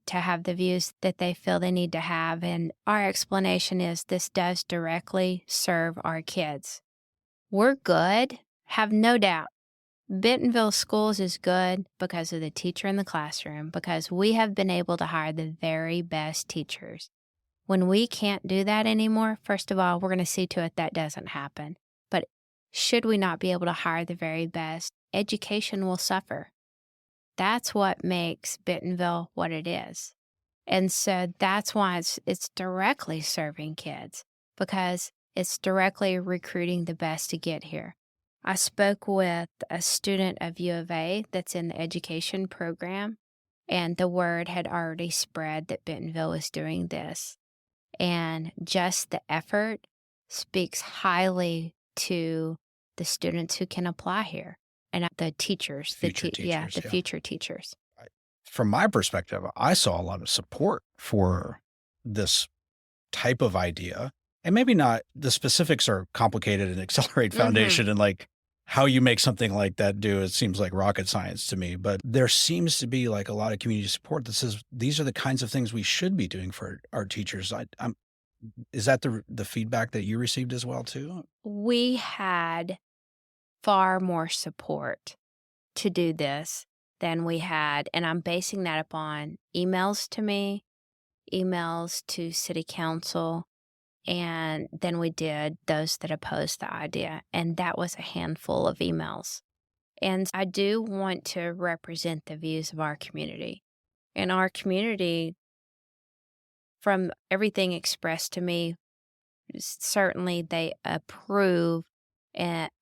to have the views that they feel they need to have. And our explanation is this does directly serve our kids. We're good, have no doubt. Bentonville Schools is good because of the teacher in the classroom, because we have been able to hire the very best teachers. When we can't do that anymore, first of all, we're going to see to it that doesn't happen. But should we not be able to hire the very best, education will suffer. That's what makes Bentonville what it is. And so that's why it's directly serving kids, because it's directly recruiting the best to get here. I spoke with a student of U of A that's in the education program, and the word had already spread that Bentonville was doing this. And just the effort speaks highly to the students who can apply here and the teachers, future teachers. From my perspective, I saw a lot of support for this type of idea. And maybe not, the specifics are complicated in Accelerate Foundation and like how you make something like that do, it seems like rocket science to me. But there seems to be like a lot of community support that says these are the kinds of things we should be doing for our teachers. Is that the feedback that you received as well too? We had far more support to do this than we had, and I'm basing that upon emails to me, emails to city council, and then we did those that opposed the idea, and that was a handful of emails. And I do want to represent the views of our community. And our community, from everything expressed to me, certainly they approve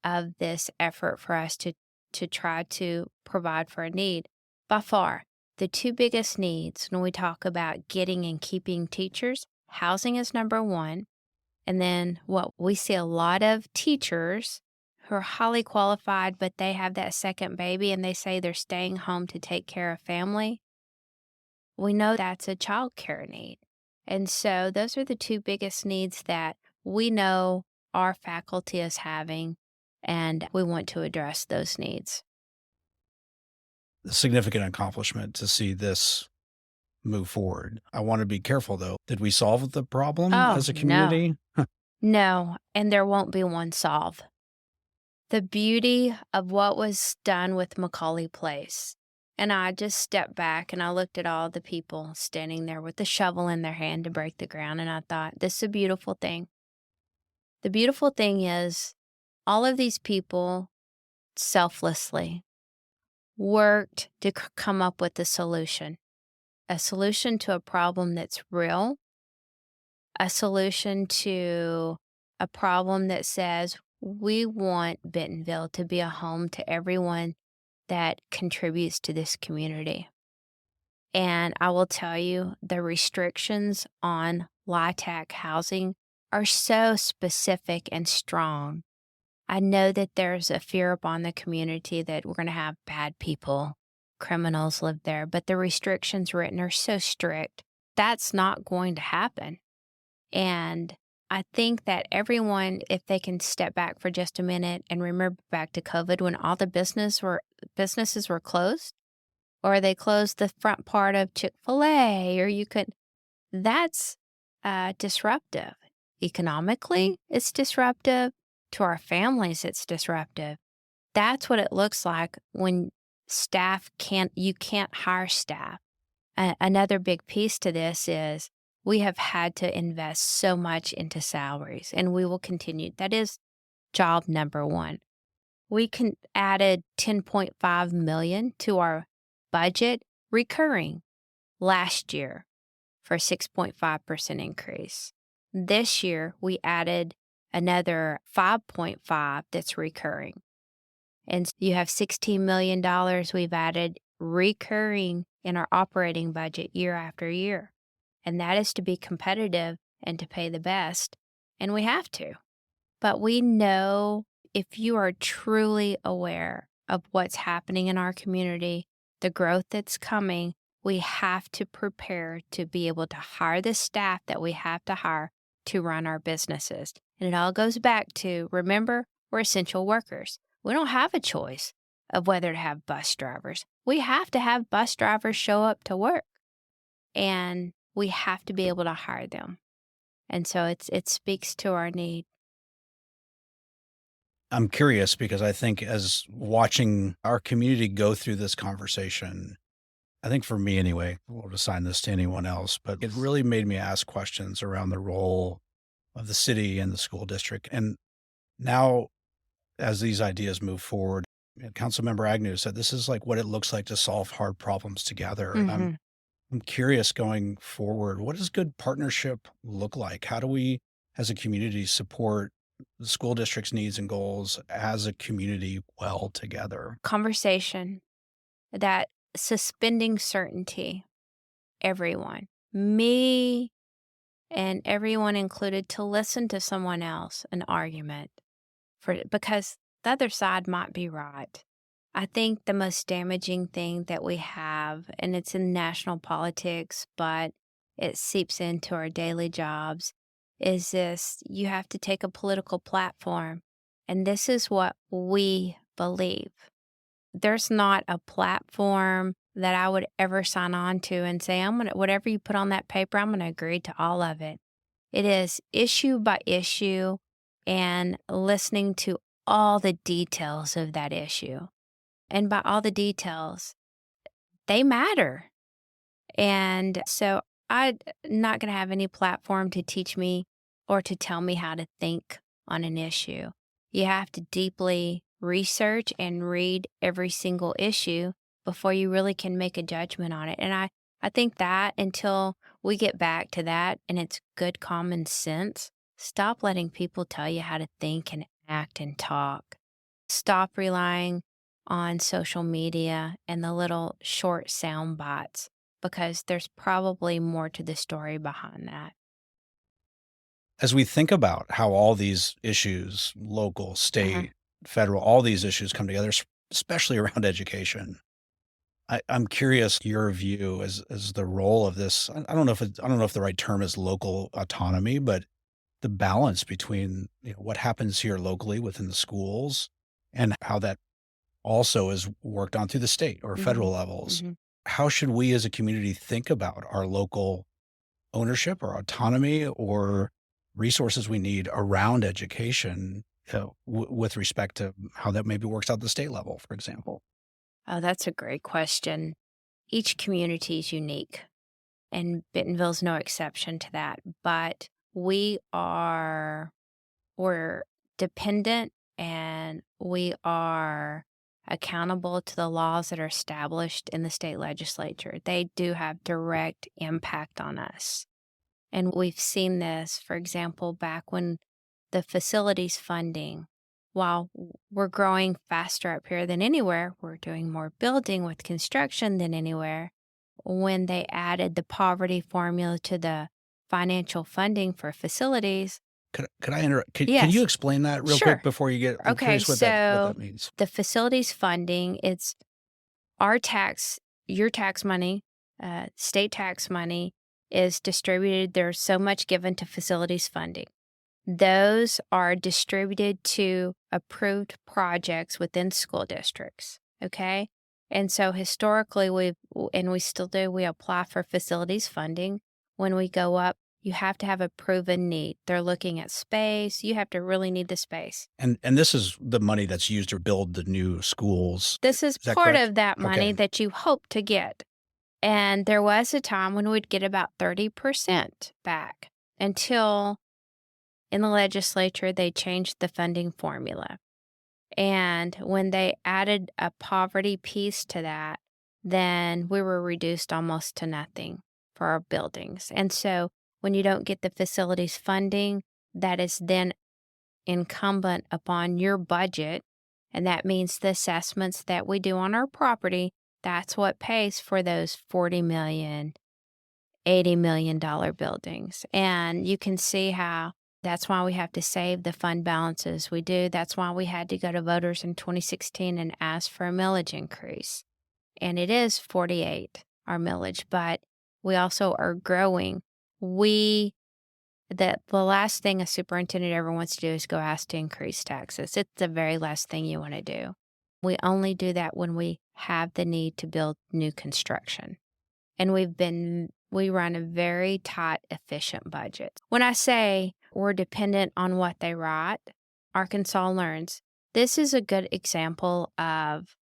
of this effort for us to try to provide for a need. By far, the 2 biggest needs when we talk about getting and keeping teachers, housing is number 1. And then what we see a lot of teachers who are highly qualified, but they have that second baby and they say they're staying home to take care of family. We know that's a child care need. And so those are the 2 biggest needs that we know our faculty is having, and we want to address those needs. A significant accomplishment to see this move forward. I want to be careful though. Did we solve the problem as a community? No, and there won't be one solve. The beauty of what was done with Macaulay Place, and I just stepped back and I looked at all the people standing there with the shovel in their hand to break the ground, and I thought, this is a beautiful thing. The beautiful thing is all of these people selflessly worked to come up with a solution to a problem that's real, a solution to a problem that says we want Bentonville to be a home to everyone that contributes to this community. And I will tell you, the restrictions on LIHTC housing are so specific and strong. I know that there's a fear upon the community that we're going to have bad people, criminals live there, but the restrictions written are so strict. That's not going to happen. And I think that everyone, if they can step back for just a minute and remember back to COVID when all the businesses were closed, or they closed the front part of Chick-fil-A, or that's disruptive. Economically, it's disruptive. To our families, it's disruptive. That's what it looks like when you can't hire staff. Another big piece to this is we have had to invest so much into salaries, and we will continue. That is job number one. We added $10.5 million to our budget recurring last year for a 6.5% increase. This year, we added another 5.5 that's recurring. And you have $16 million we've added recurring in our operating budget year after year. And that is to be competitive and to pay the best. And we have to. But we know if you are truly aware of what's happening in our community, the growth that's coming, we have to prepare to be able to hire the staff that we have to hire to run our businesses. And it all goes back to, remember, we're essential workers. We don't have a choice of whether to have bus drivers. We have to have bus drivers show up to work. And we have to be able to hire them. And so it speaks to our need. I'm curious because I think as watching our community go through this conversation, I think for me anyway, I won't assign this to anyone else, but it really made me ask questions around the role of the city and the school district. And now, as these ideas move forward, Councilmember Agnew said this is like what it looks like to solve hard problems together. And I'm curious going forward, what does good partnership look like? How do we, as a community, support the school district's needs and goals as a community well together? Conversation, that suspending certainty, everyone, me and everyone included, to listen to someone else, an argument, because the other side might be right. I think the most damaging thing that we have, and it's in national politics, but it seeps into our daily jobs, is this: you have to take a political platform, and this is what we believe. There's not a platform that I would ever sign on to and say, whatever you put on that paper, I'm going to agree to all of it. It is issue by issue and listening to all the details of that issue. And by all the details, they matter. And so I'm not going to have any platform to teach me or to tell me how to think on an issue. You have to deeply research and read every single issue before you really can make a judgment on it. And I think that until we get back to that and it's good common sense, stop letting people tell you how to think and act and talk. Stop relying on social media and the little short sound bites, because there's probably more to the story behind that. As we think about how all these issues, local, state, federal, all these issues come together, especially around education, I'm curious your view as the role of this. I don't know if the right term is local autonomy, but the balance between what happens here locally within the schools and how that also is worked on through the state or federal levels. How should we as a community think about our local ownership or autonomy or resources we need around education with respect to how that maybe works out at the state level, for example? Oh, that's a great question. Each community is unique, and Bentonville's no exception to that. But we're dependent, and we are accountable to the laws that are established in the state legislature. They do have direct impact on us. And we've seen this, for example, back when the facilities funding, while we're growing faster up here than anywhere, we're doing more building with construction than anywhere. when they added the poverty formula to the financial funding for facilities. Could I interrupt? Can you Yes, explain that real quick sure. before you get? I'm Okay, curious what that so means. the facilities funding, it's our tax, your tax money, state tax money is distributed. There's so much given to facilities funding. Those are distributed to approved projects within school districts. Okay. And so historically, and we still do, we apply for facilities funding. When we go up, you have to have a proven need. They're looking at space. You have to really need the space. And this is the money that's used to build the new schools. This is Is that part correct? of that money Okay. that you hope to get. And there was a time when we'd get about 30% back until in the legislature they changed the funding formula. And when they added a poverty piece to that, then we were reduced almost to nothing for our buildings. And so when you don't get the facilities funding, that is then incumbent upon your budget. And that means the assessments that we do on our property, that's what pays for those $40 million, $80 million buildings. And you can see how that's why we have to save the fund balances we do. That's why we had to go to voters in 2016 and ask for a millage increase. And it is 48, our millage, but we also are growing. The last thing a superintendent ever wants to do is go ask to increase taxes. It's the very last thing you want to do. We only do that when we have the need to build new construction. And we run a very tight, efficient budget. When I say we're dependent on what they write, Arkansas Learns, this is a good example of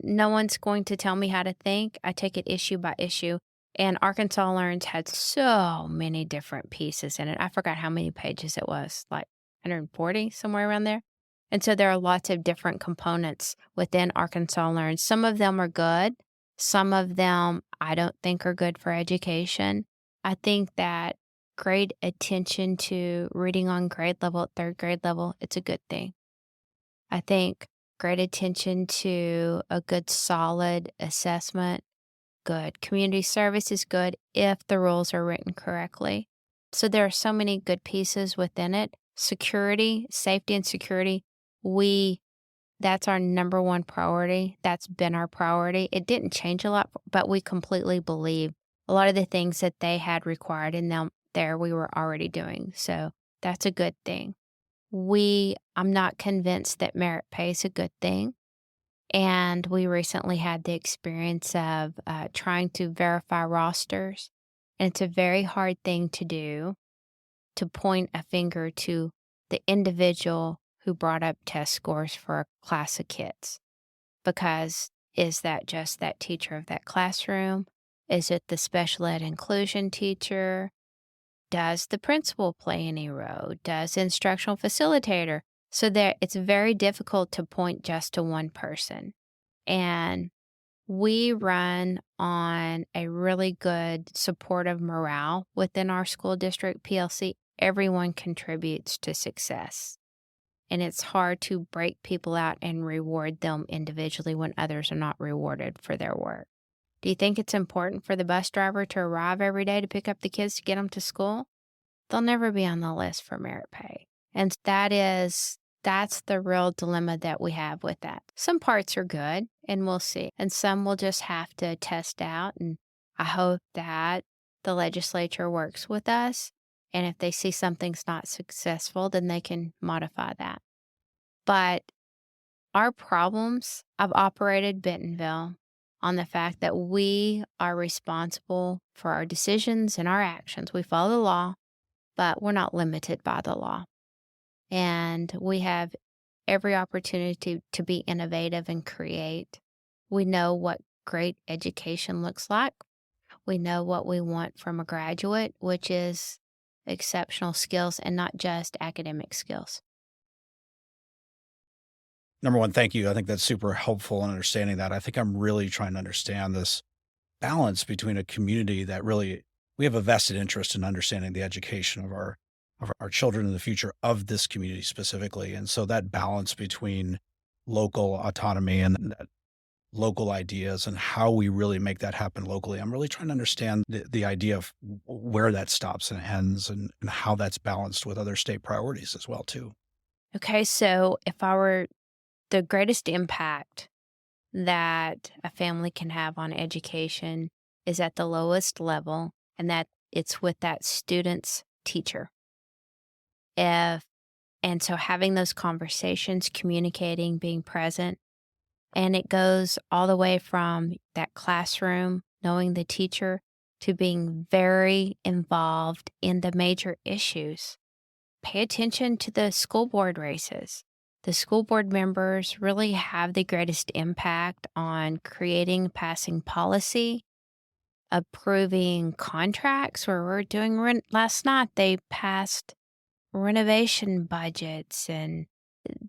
no one's going to tell me how to think. I take it issue by issue. And Arkansas Learns had so many different pieces in it. I forgot how many pages it was, like 140, somewhere around there. And so there are lots of different components within Arkansas Learns. Some of them are good. Some of them I don't think are good for education. I think that great attention to reading on grade level, at third grade level, it's a good thing. I think great attention to a good solid assessment, good. Community service is good if the rules are written correctly. So there are so many good pieces within it. Security, safety and security, that's our number one priority. That's been our priority. It didn't change a lot, but we completely believe a lot of the things that they had required in them there we were already doing. So that's a good thing. I'm not convinced that merit pay is a good thing. And we recently had the experience of trying to verify rosters. And it's a very hard thing to do, to point a finger to the individual who brought up test scores for a class of kids. Because is that just that teacher of that classroom? Is it the special ed inclusion teacher? Does the principal play any role? Does the instructional facilitator? So it's very difficult to point just to one person. And we run on a really good supportive morale within our school district PLC. Everyone contributes to success. And it's hard to break people out and reward them individually when others are not rewarded for their work. Do you think it's important for the bus driver to arrive every day to pick up the kids to get them to school? They'll never be on the list for merit pay. And that's the real dilemma that we have with that. Some parts are good, and we'll see. And some we'll just have to test out. And I hope that the legislature works with us. And if they see something's not successful, then they can modify that. But our problems, I've operated Bentonville on the fact that we are responsible for our decisions and our actions. We follow the law, but we're not limited by the law. And we have every opportunity to be innovative and create. We know what great education looks like. We know what we want from a graduate, which is exceptional skills and not just academic skills. Number one, thank you. I think that's super helpful in understanding that. I think I'm really trying to understand this balance between a community that really, we have a vested interest in understanding the education of our children in the future of this community specifically. And so that balance between local autonomy and local ideas and how we really make that happen locally. I'm really trying to understand the idea of where that stops and ends and how that's balanced with other state priorities as well, too. Okay, so if I were the greatest impact that a family can have on education is at the lowest level, and that it's with that student's teacher. If and so having those conversations, communicating, being present, and it goes all the way from that classroom, knowing the teacher, to being very involved in the major issues. Pay attention to the school board races. The school board members really have the greatest impact on creating, passing policy, approving contracts where we're doing last night they passed renovation budgets, and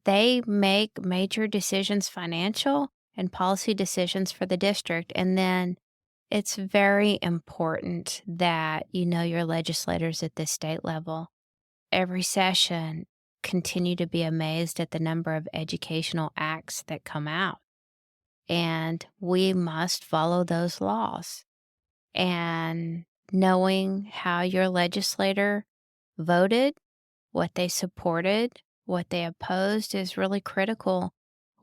they make major decisions, financial and policy decisions for the district. And then it's very important that you know your legislators at the state level. Every session, continue to be amazed at the number of educational acts that come out. And we must follow those laws. And knowing how your legislator voted, what they supported, what they opposed is really critical.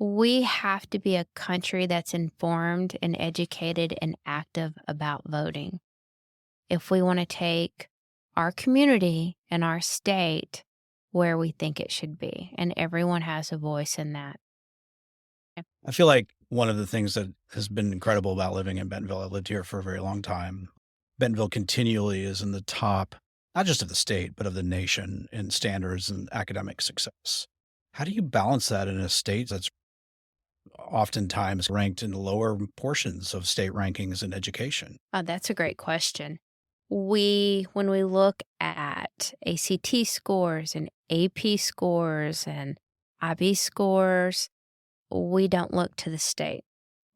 We have to be a country that's informed and educated and active about voting. If we want to take our community and our state where we think it should be, and everyone has a voice in that. I feel like one of the things that has been incredible about living in Bentonville, I've lived here for a very long time. Bentonville continually is in the top, not just of the state, but of the nation in standards and academic success. How do you balance that in a state that's oftentimes ranked in the lower portions of state rankings in education? Oh, that's a great question. When we look at ACT scores and AP scores and IB scores, we don't look to the state.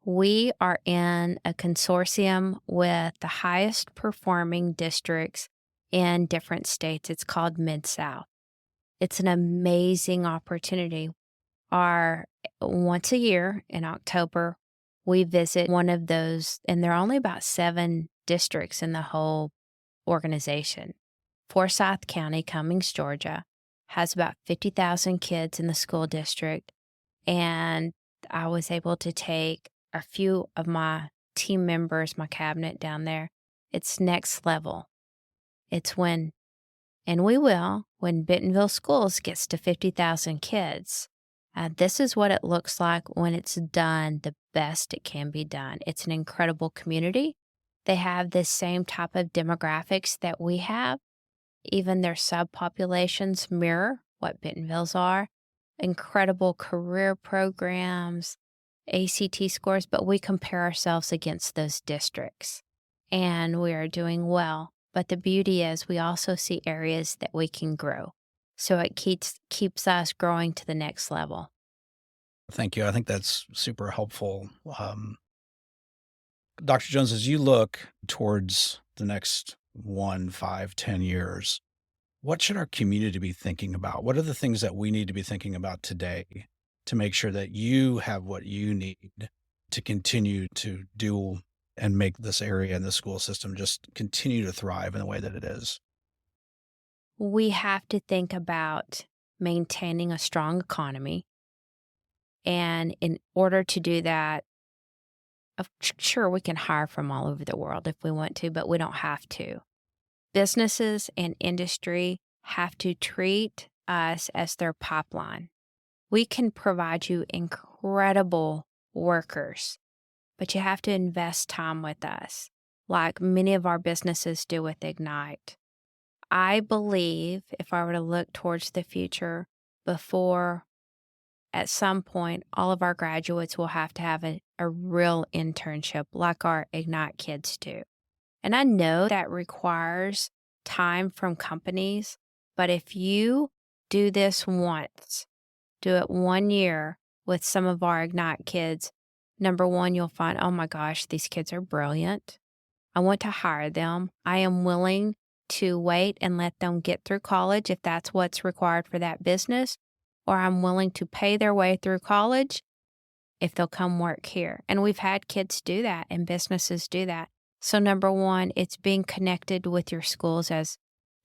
We are in a consortium with the highest performing districts in different states. It's called Mid-South. It's an amazing opportunity. Once a year in October, we visit one of those, and there are only about 7 districts in the whole organization. Forsyth County, Cummings, Georgia, has about 50,000 kids in the school district, and I was able to take a few of my team members, my cabinet down there. It's next level. It's when Bentonville Schools gets to 50,000 kids. This is what it looks like when it's done the best it can be done. It's an incredible community. They have the same type of demographics that we have. Even their subpopulations mirror what Bentonville's are. Incredible career programs, ACT scores, but we compare ourselves against those districts, and we are doing well. But the beauty is we also see areas that we can grow. So it keeps us growing to the next level. Thank you. I think that's super helpful. Dr. Jones, as you look towards the next 1, 5, 10 years, what should our community be thinking about? What are the things that we need to be thinking about today to make sure that you have what you need to continue to do and make this area and the school system just continue to thrive in the way that it is? We have to think about maintaining a strong economy. And in order to do that, sure, we can hire from all over the world if we want to, but we don't have to. Businesses and industry have to treat us as their pipeline. We can provide you incredible workers, but you have to invest time with us, like many of our businesses do with Ignite. I believe if I were to look towards the future, at some point, all of our graduates will have to have a real internship like our Ignite kids do. And I know that requires time from companies, but if you do this once, do it 1 year with some of our Ignite kids, number one, you'll find, oh my gosh, these kids are brilliant. I want to hire them. I am willing to wait and let them get through college if that's what's required for that business, or I'm willing to pay their way through college if they'll come work here. And we've had kids do that and businesses do that. So number one, it's being connected with your schools as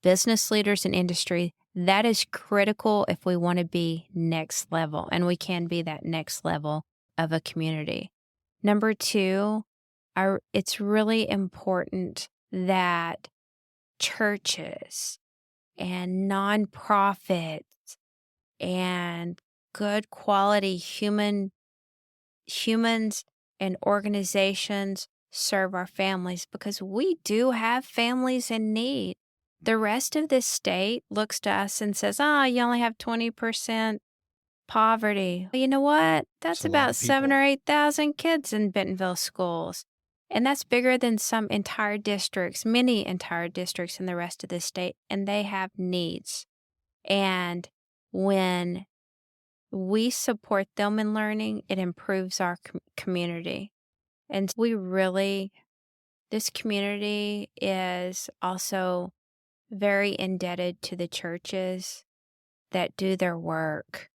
business leaders in industry. That is critical if we want to be next level, and we can be that next level of a community. Number two, it's really important that churches and nonprofits and good quality humans and organizations serve our families, because we do have families in need. The rest of this state looks to us and says, you only have 20% poverty. Well, you know what? That's It's a lot about of 7,000 people. or 8,000 kids in Bentonville schools. And that's bigger than some entire districts, many entire districts in the rest of the state, and they have needs. And when we support them in learning, it improves our community. And this community is also very indebted to the churches that do their work,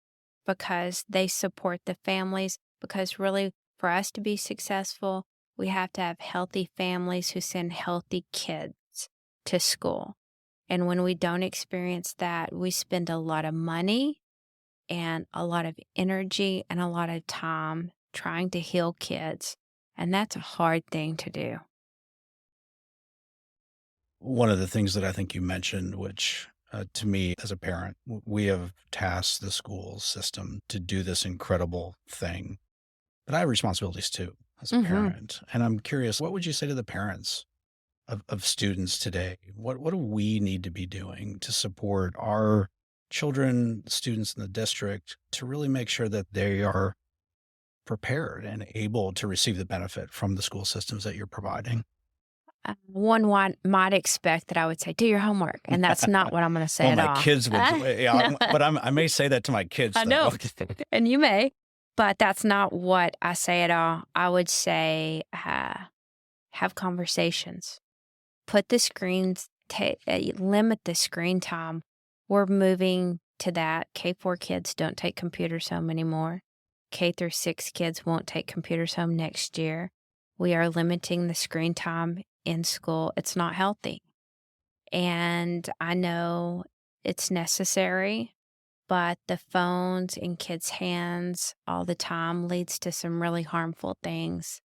because they support the families. Because really, for us to be successful, we have to have healthy families who send healthy kids to school. And when we don't experience that, we spend a lot of money and a lot of energy and a lot of time trying to heal kids. And that's a hard thing to do. One of the things that I think you mentioned, which to me as a parent, we have tasked the school system to do this incredible thing. But I have responsibilities too as a parent. And I'm curious, what would you say to the parents of students today? What do we need to be doing to support our children, students in the district, to really make sure that they are prepared and able to receive the benefit from the school systems that you're providing? One might expect that I would say, do your homework. And that's not what I'm going to say Well, at my all. kids would, No. but I may say that to my kids. I though. know. And you may, but that's not what I say at all. I would say have conversations. Put the screens, limit the screen time. We're moving to that. K-4 kids don't take computers home anymore. K-6 kids won't take computers home next year. We are limiting the screen time in school. It's not healthy. And I know it's necessary, but the phones in kids' hands all the time leads to some really harmful things.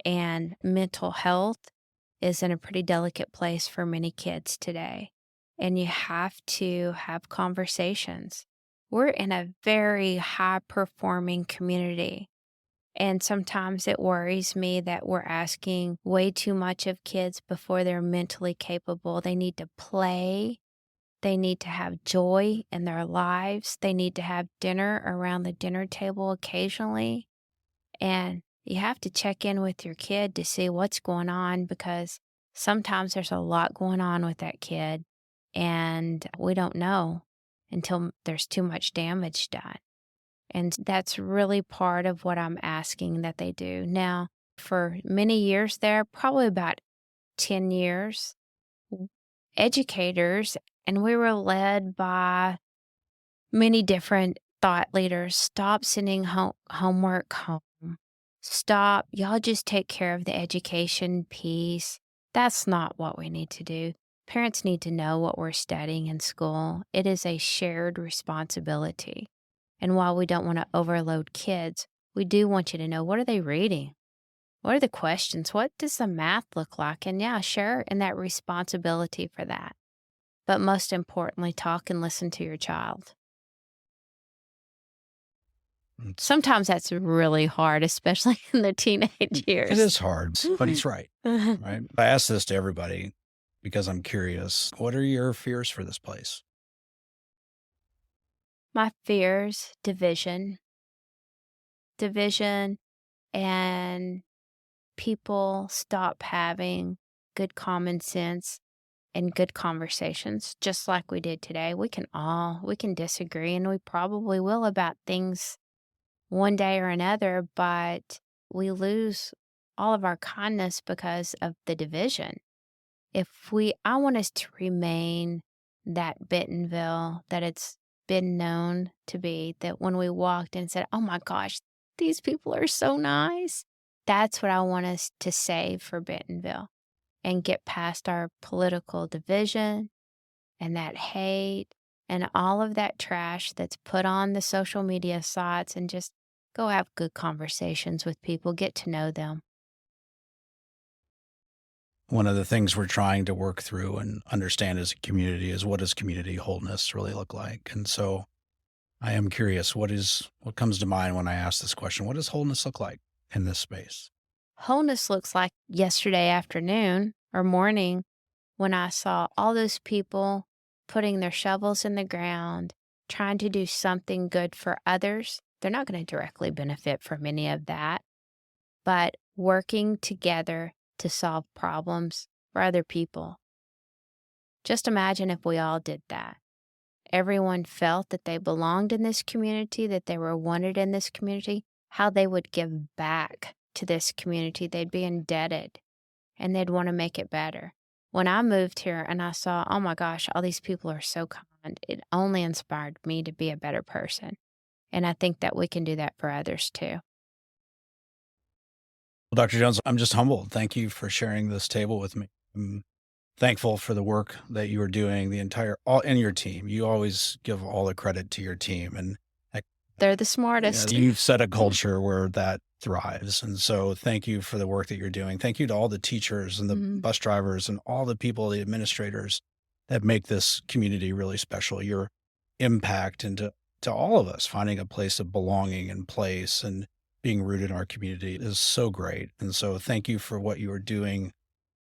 And mental health is in a pretty delicate place for many kids today. And you have to have conversations. We're in a very high-performing community. And sometimes it worries me that we're asking way too much of kids before they're mentally capable. They need to play. They need to have joy in their lives. They need to have dinner around the dinner table occasionally. And you have to check in with your kid to see what's going on, because sometimes there's a lot going on with that kid, and we don't know until there's too much damage done. And that's really part of what I'm asking that they do. Now, for many years there, probably about 10 years, educators, and we were led by many different thought leaders, stop sending homework home. Stop. Y'all just take care of the education piece. That's not what we need to do. Parents need to know what we're studying in school. It is a shared responsibility. And while we don't want to overload kids, we do want you to know, what are they reading? What are the questions? What does the math look like? And share in that responsibility for that. But most importantly, talk and listen to your child. Sometimes that's really hard, especially in the teenage years. It is hard, but he's right. Right? I ask this to everybody because I'm curious. What are your fears for this place? My fears, division, and people stop having good common sense and good conversations, just like we did today. We can disagree, and we probably will about things one day or another, but we lose all of our kindness because of the division. I want us to remain that Bentonville that it's been known to be, that when we walked and said, oh my gosh, these people are so nice. That's what I want us to save for Bentonville and get past our political division and that hate and all of that trash that's put on the social media sites, and just go have good conversations with people, get to know them. One of the things we're trying to work through and understand as a community is, what does community wholeness really look like? And so I am curious, what comes to mind when I ask this question? What does wholeness look like in this space? Wholeness looks like yesterday afternoon or morning when I saw all those people putting their shovels in the ground, trying to do something good for others. They're not going to directly benefit from any of that, but working together to solve problems for other people. Just imagine if we all did that. Everyone felt that they belonged in this community, that they were wanted in this community, how they would give back to this community. They'd be indebted, and they'd want to make it better. When I moved here and I saw, oh my gosh, all these people are so kind, it only inspired me to be a better person. And I think that we can do that for others too. Well, Dr. Jones, I'm just humbled. Thank you for sharing this table with me. I'm thankful for the work that you are doing, all in your team. You always give all the credit to your team, and they're the smartest. You've set a culture where that thrives. And so thank you for the work that you're doing. Thank you to all the teachers and the bus drivers and all the people, the administrators that make this community really special. Your impact into all of us finding a place of belonging and place and being rooted in our community is so great. And so thank you for what you are doing.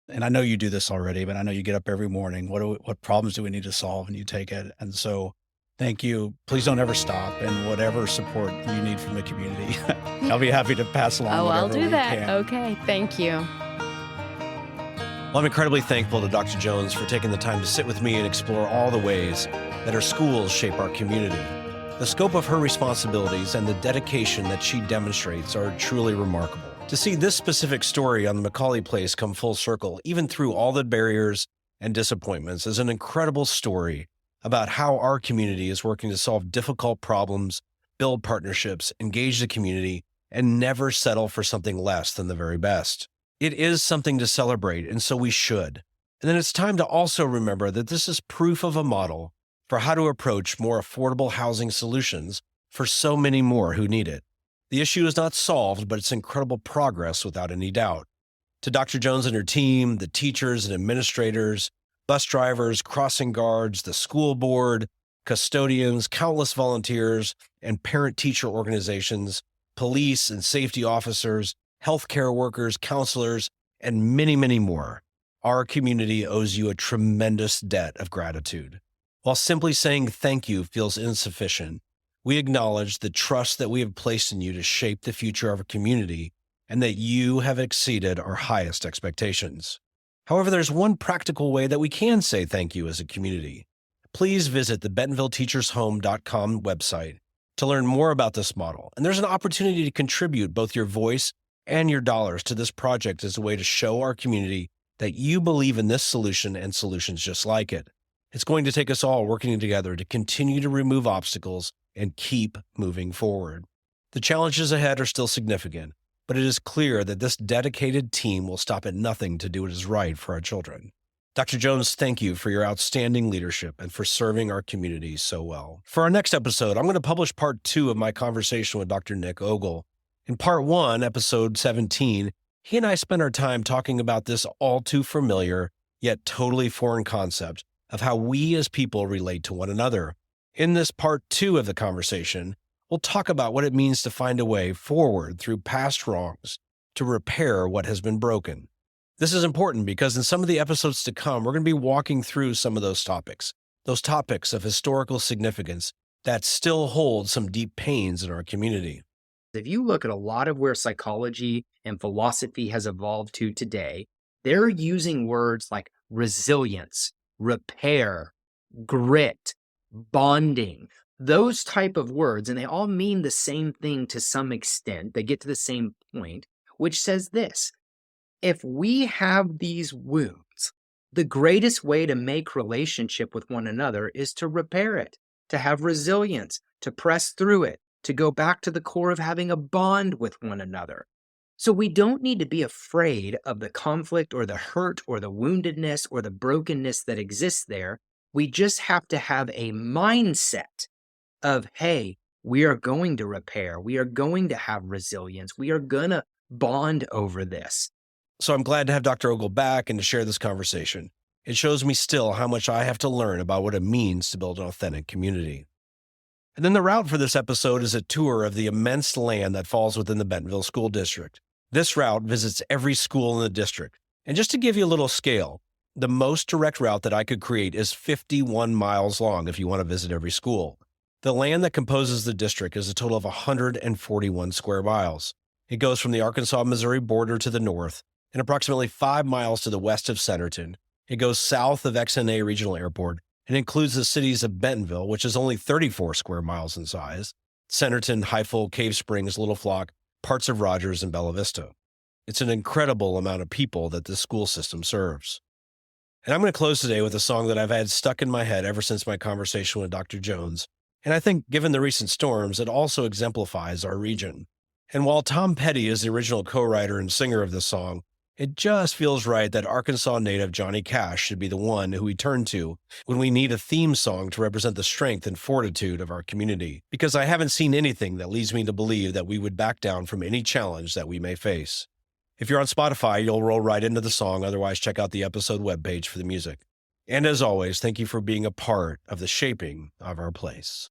And I know you do this already, but I know you get up every morning. What problems do we need to solve? And you take it. And so thank you. Please don't ever stop. And whatever support you need from the community, I'll be happy to pass along. I'll do that. Can. Okay. Thank you. Well, I'm incredibly thankful to Dr. Jones for taking the time to sit with me and explore all the ways that our schools shape our community. The scope of her responsibilities and the dedication that she demonstrates are truly remarkable. To see this specific story on the Macaulay Place come full circle, even through all the barriers and disappointments, is an incredible story about how our community is working to solve difficult problems, build partnerships, engage the community, and never settle for something less than the very best. It is something to celebrate, and so we should. And then it's time to also remember that this is proof of a model for how to approach more affordable housing solutions for so many more who need it. The issue is not solved, but it's incredible progress without any doubt. To Dr. Jones and her team, the teachers and administrators, bus drivers, crossing guards, the school board, custodians, countless volunteers, and parent-teacher organizations, police and safety officers, healthcare workers, counselors, and many, many more, our community owes you a tremendous debt of gratitude. While simply saying thank you feels insufficient, we acknowledge the trust that we have placed in you to shape the future of our community and that you have exceeded our highest expectations. However, there's one practical way that we can say thank you as a community. Please visit the BentonvilleTeachersHome.com website to learn more about this model. And there's an opportunity to contribute both your voice and your dollars to this project as a way to show our community that you believe in this solution and solutions just like it. It's going to take us all working together to continue to remove obstacles and keep moving forward. The challenges ahead are still significant, but it is clear that this dedicated team will stop at nothing to do what is right for our children. Dr. Jones, thank you for your outstanding leadership and for serving our community so well. For our next episode, I'm going to publish part 2 of my conversation with Dr. Nick Ogle. In part 1, episode 17, he and I spent our time talking about this all too familiar, yet totally foreign concept of how we as people relate to one another. In this part 2 of the conversation, we'll talk about what it means to find a way forward through past wrongs to repair what has been broken. This is important because in some of the episodes to come, we're going to be walking through some of those topics of historical significance that still hold some deep pains in our community. If you look at a lot of where psychology and philosophy has evolved to today, they're using words like resilience, repair, grit, bonding, those type of words, and they all mean the same thing to some extent. They get to the same point, which says this: if we have these wounds, the greatest way to make relationship with one another is to repair it, to have resilience, to press through it, to go back to the core of having a bond with one another. So we don't need to be afraid of the conflict or the hurt or the woundedness or the brokenness that exists there. We just have to have a mindset of, hey, we are going to repair. We are going to have resilience. We are going to bond over this. So I'm glad to have Dr. Ogle back and to share this conversation. It shows me still how much I have to learn about what it means to build an authentic community. And then the route for this episode is a tour of the immense land that falls within the Bentonville School District. This route visits every school in the district. And just to give you a little scale, the most direct route that I could create is 51 miles long if you want to visit every school. The land that composes the district is a total of 141 square miles. It goes from the Arkansas-Missouri border to the north and approximately 5 miles to the west of Centerton. It goes south of XNA Regional Airport and includes the cities of Bentonville, which is only 34 square miles in size, Centerton, Highfield, Cave Springs, Little Flock, parts of Rogers, and Bella Vista. It's an incredible amount of people that this school system serves. And I'm going to close today with a song that I've had stuck in my head ever since my conversation with Dr. Jones. And I think, given the recent storms, it also exemplifies our region. And while Tom Petty is the original co-writer and singer of this song, it just feels right that Arkansas native Johnny Cash should be the one who we turn to when we need a theme song to represent the strength and fortitude of our community, because I haven't seen anything that leads me to believe that we would back down from any challenge that we may face. If you're on Spotify, you'll roll right into the song. Otherwise, check out the episode webpage for the music. And as always, thank you for being a part of the shaping of our place.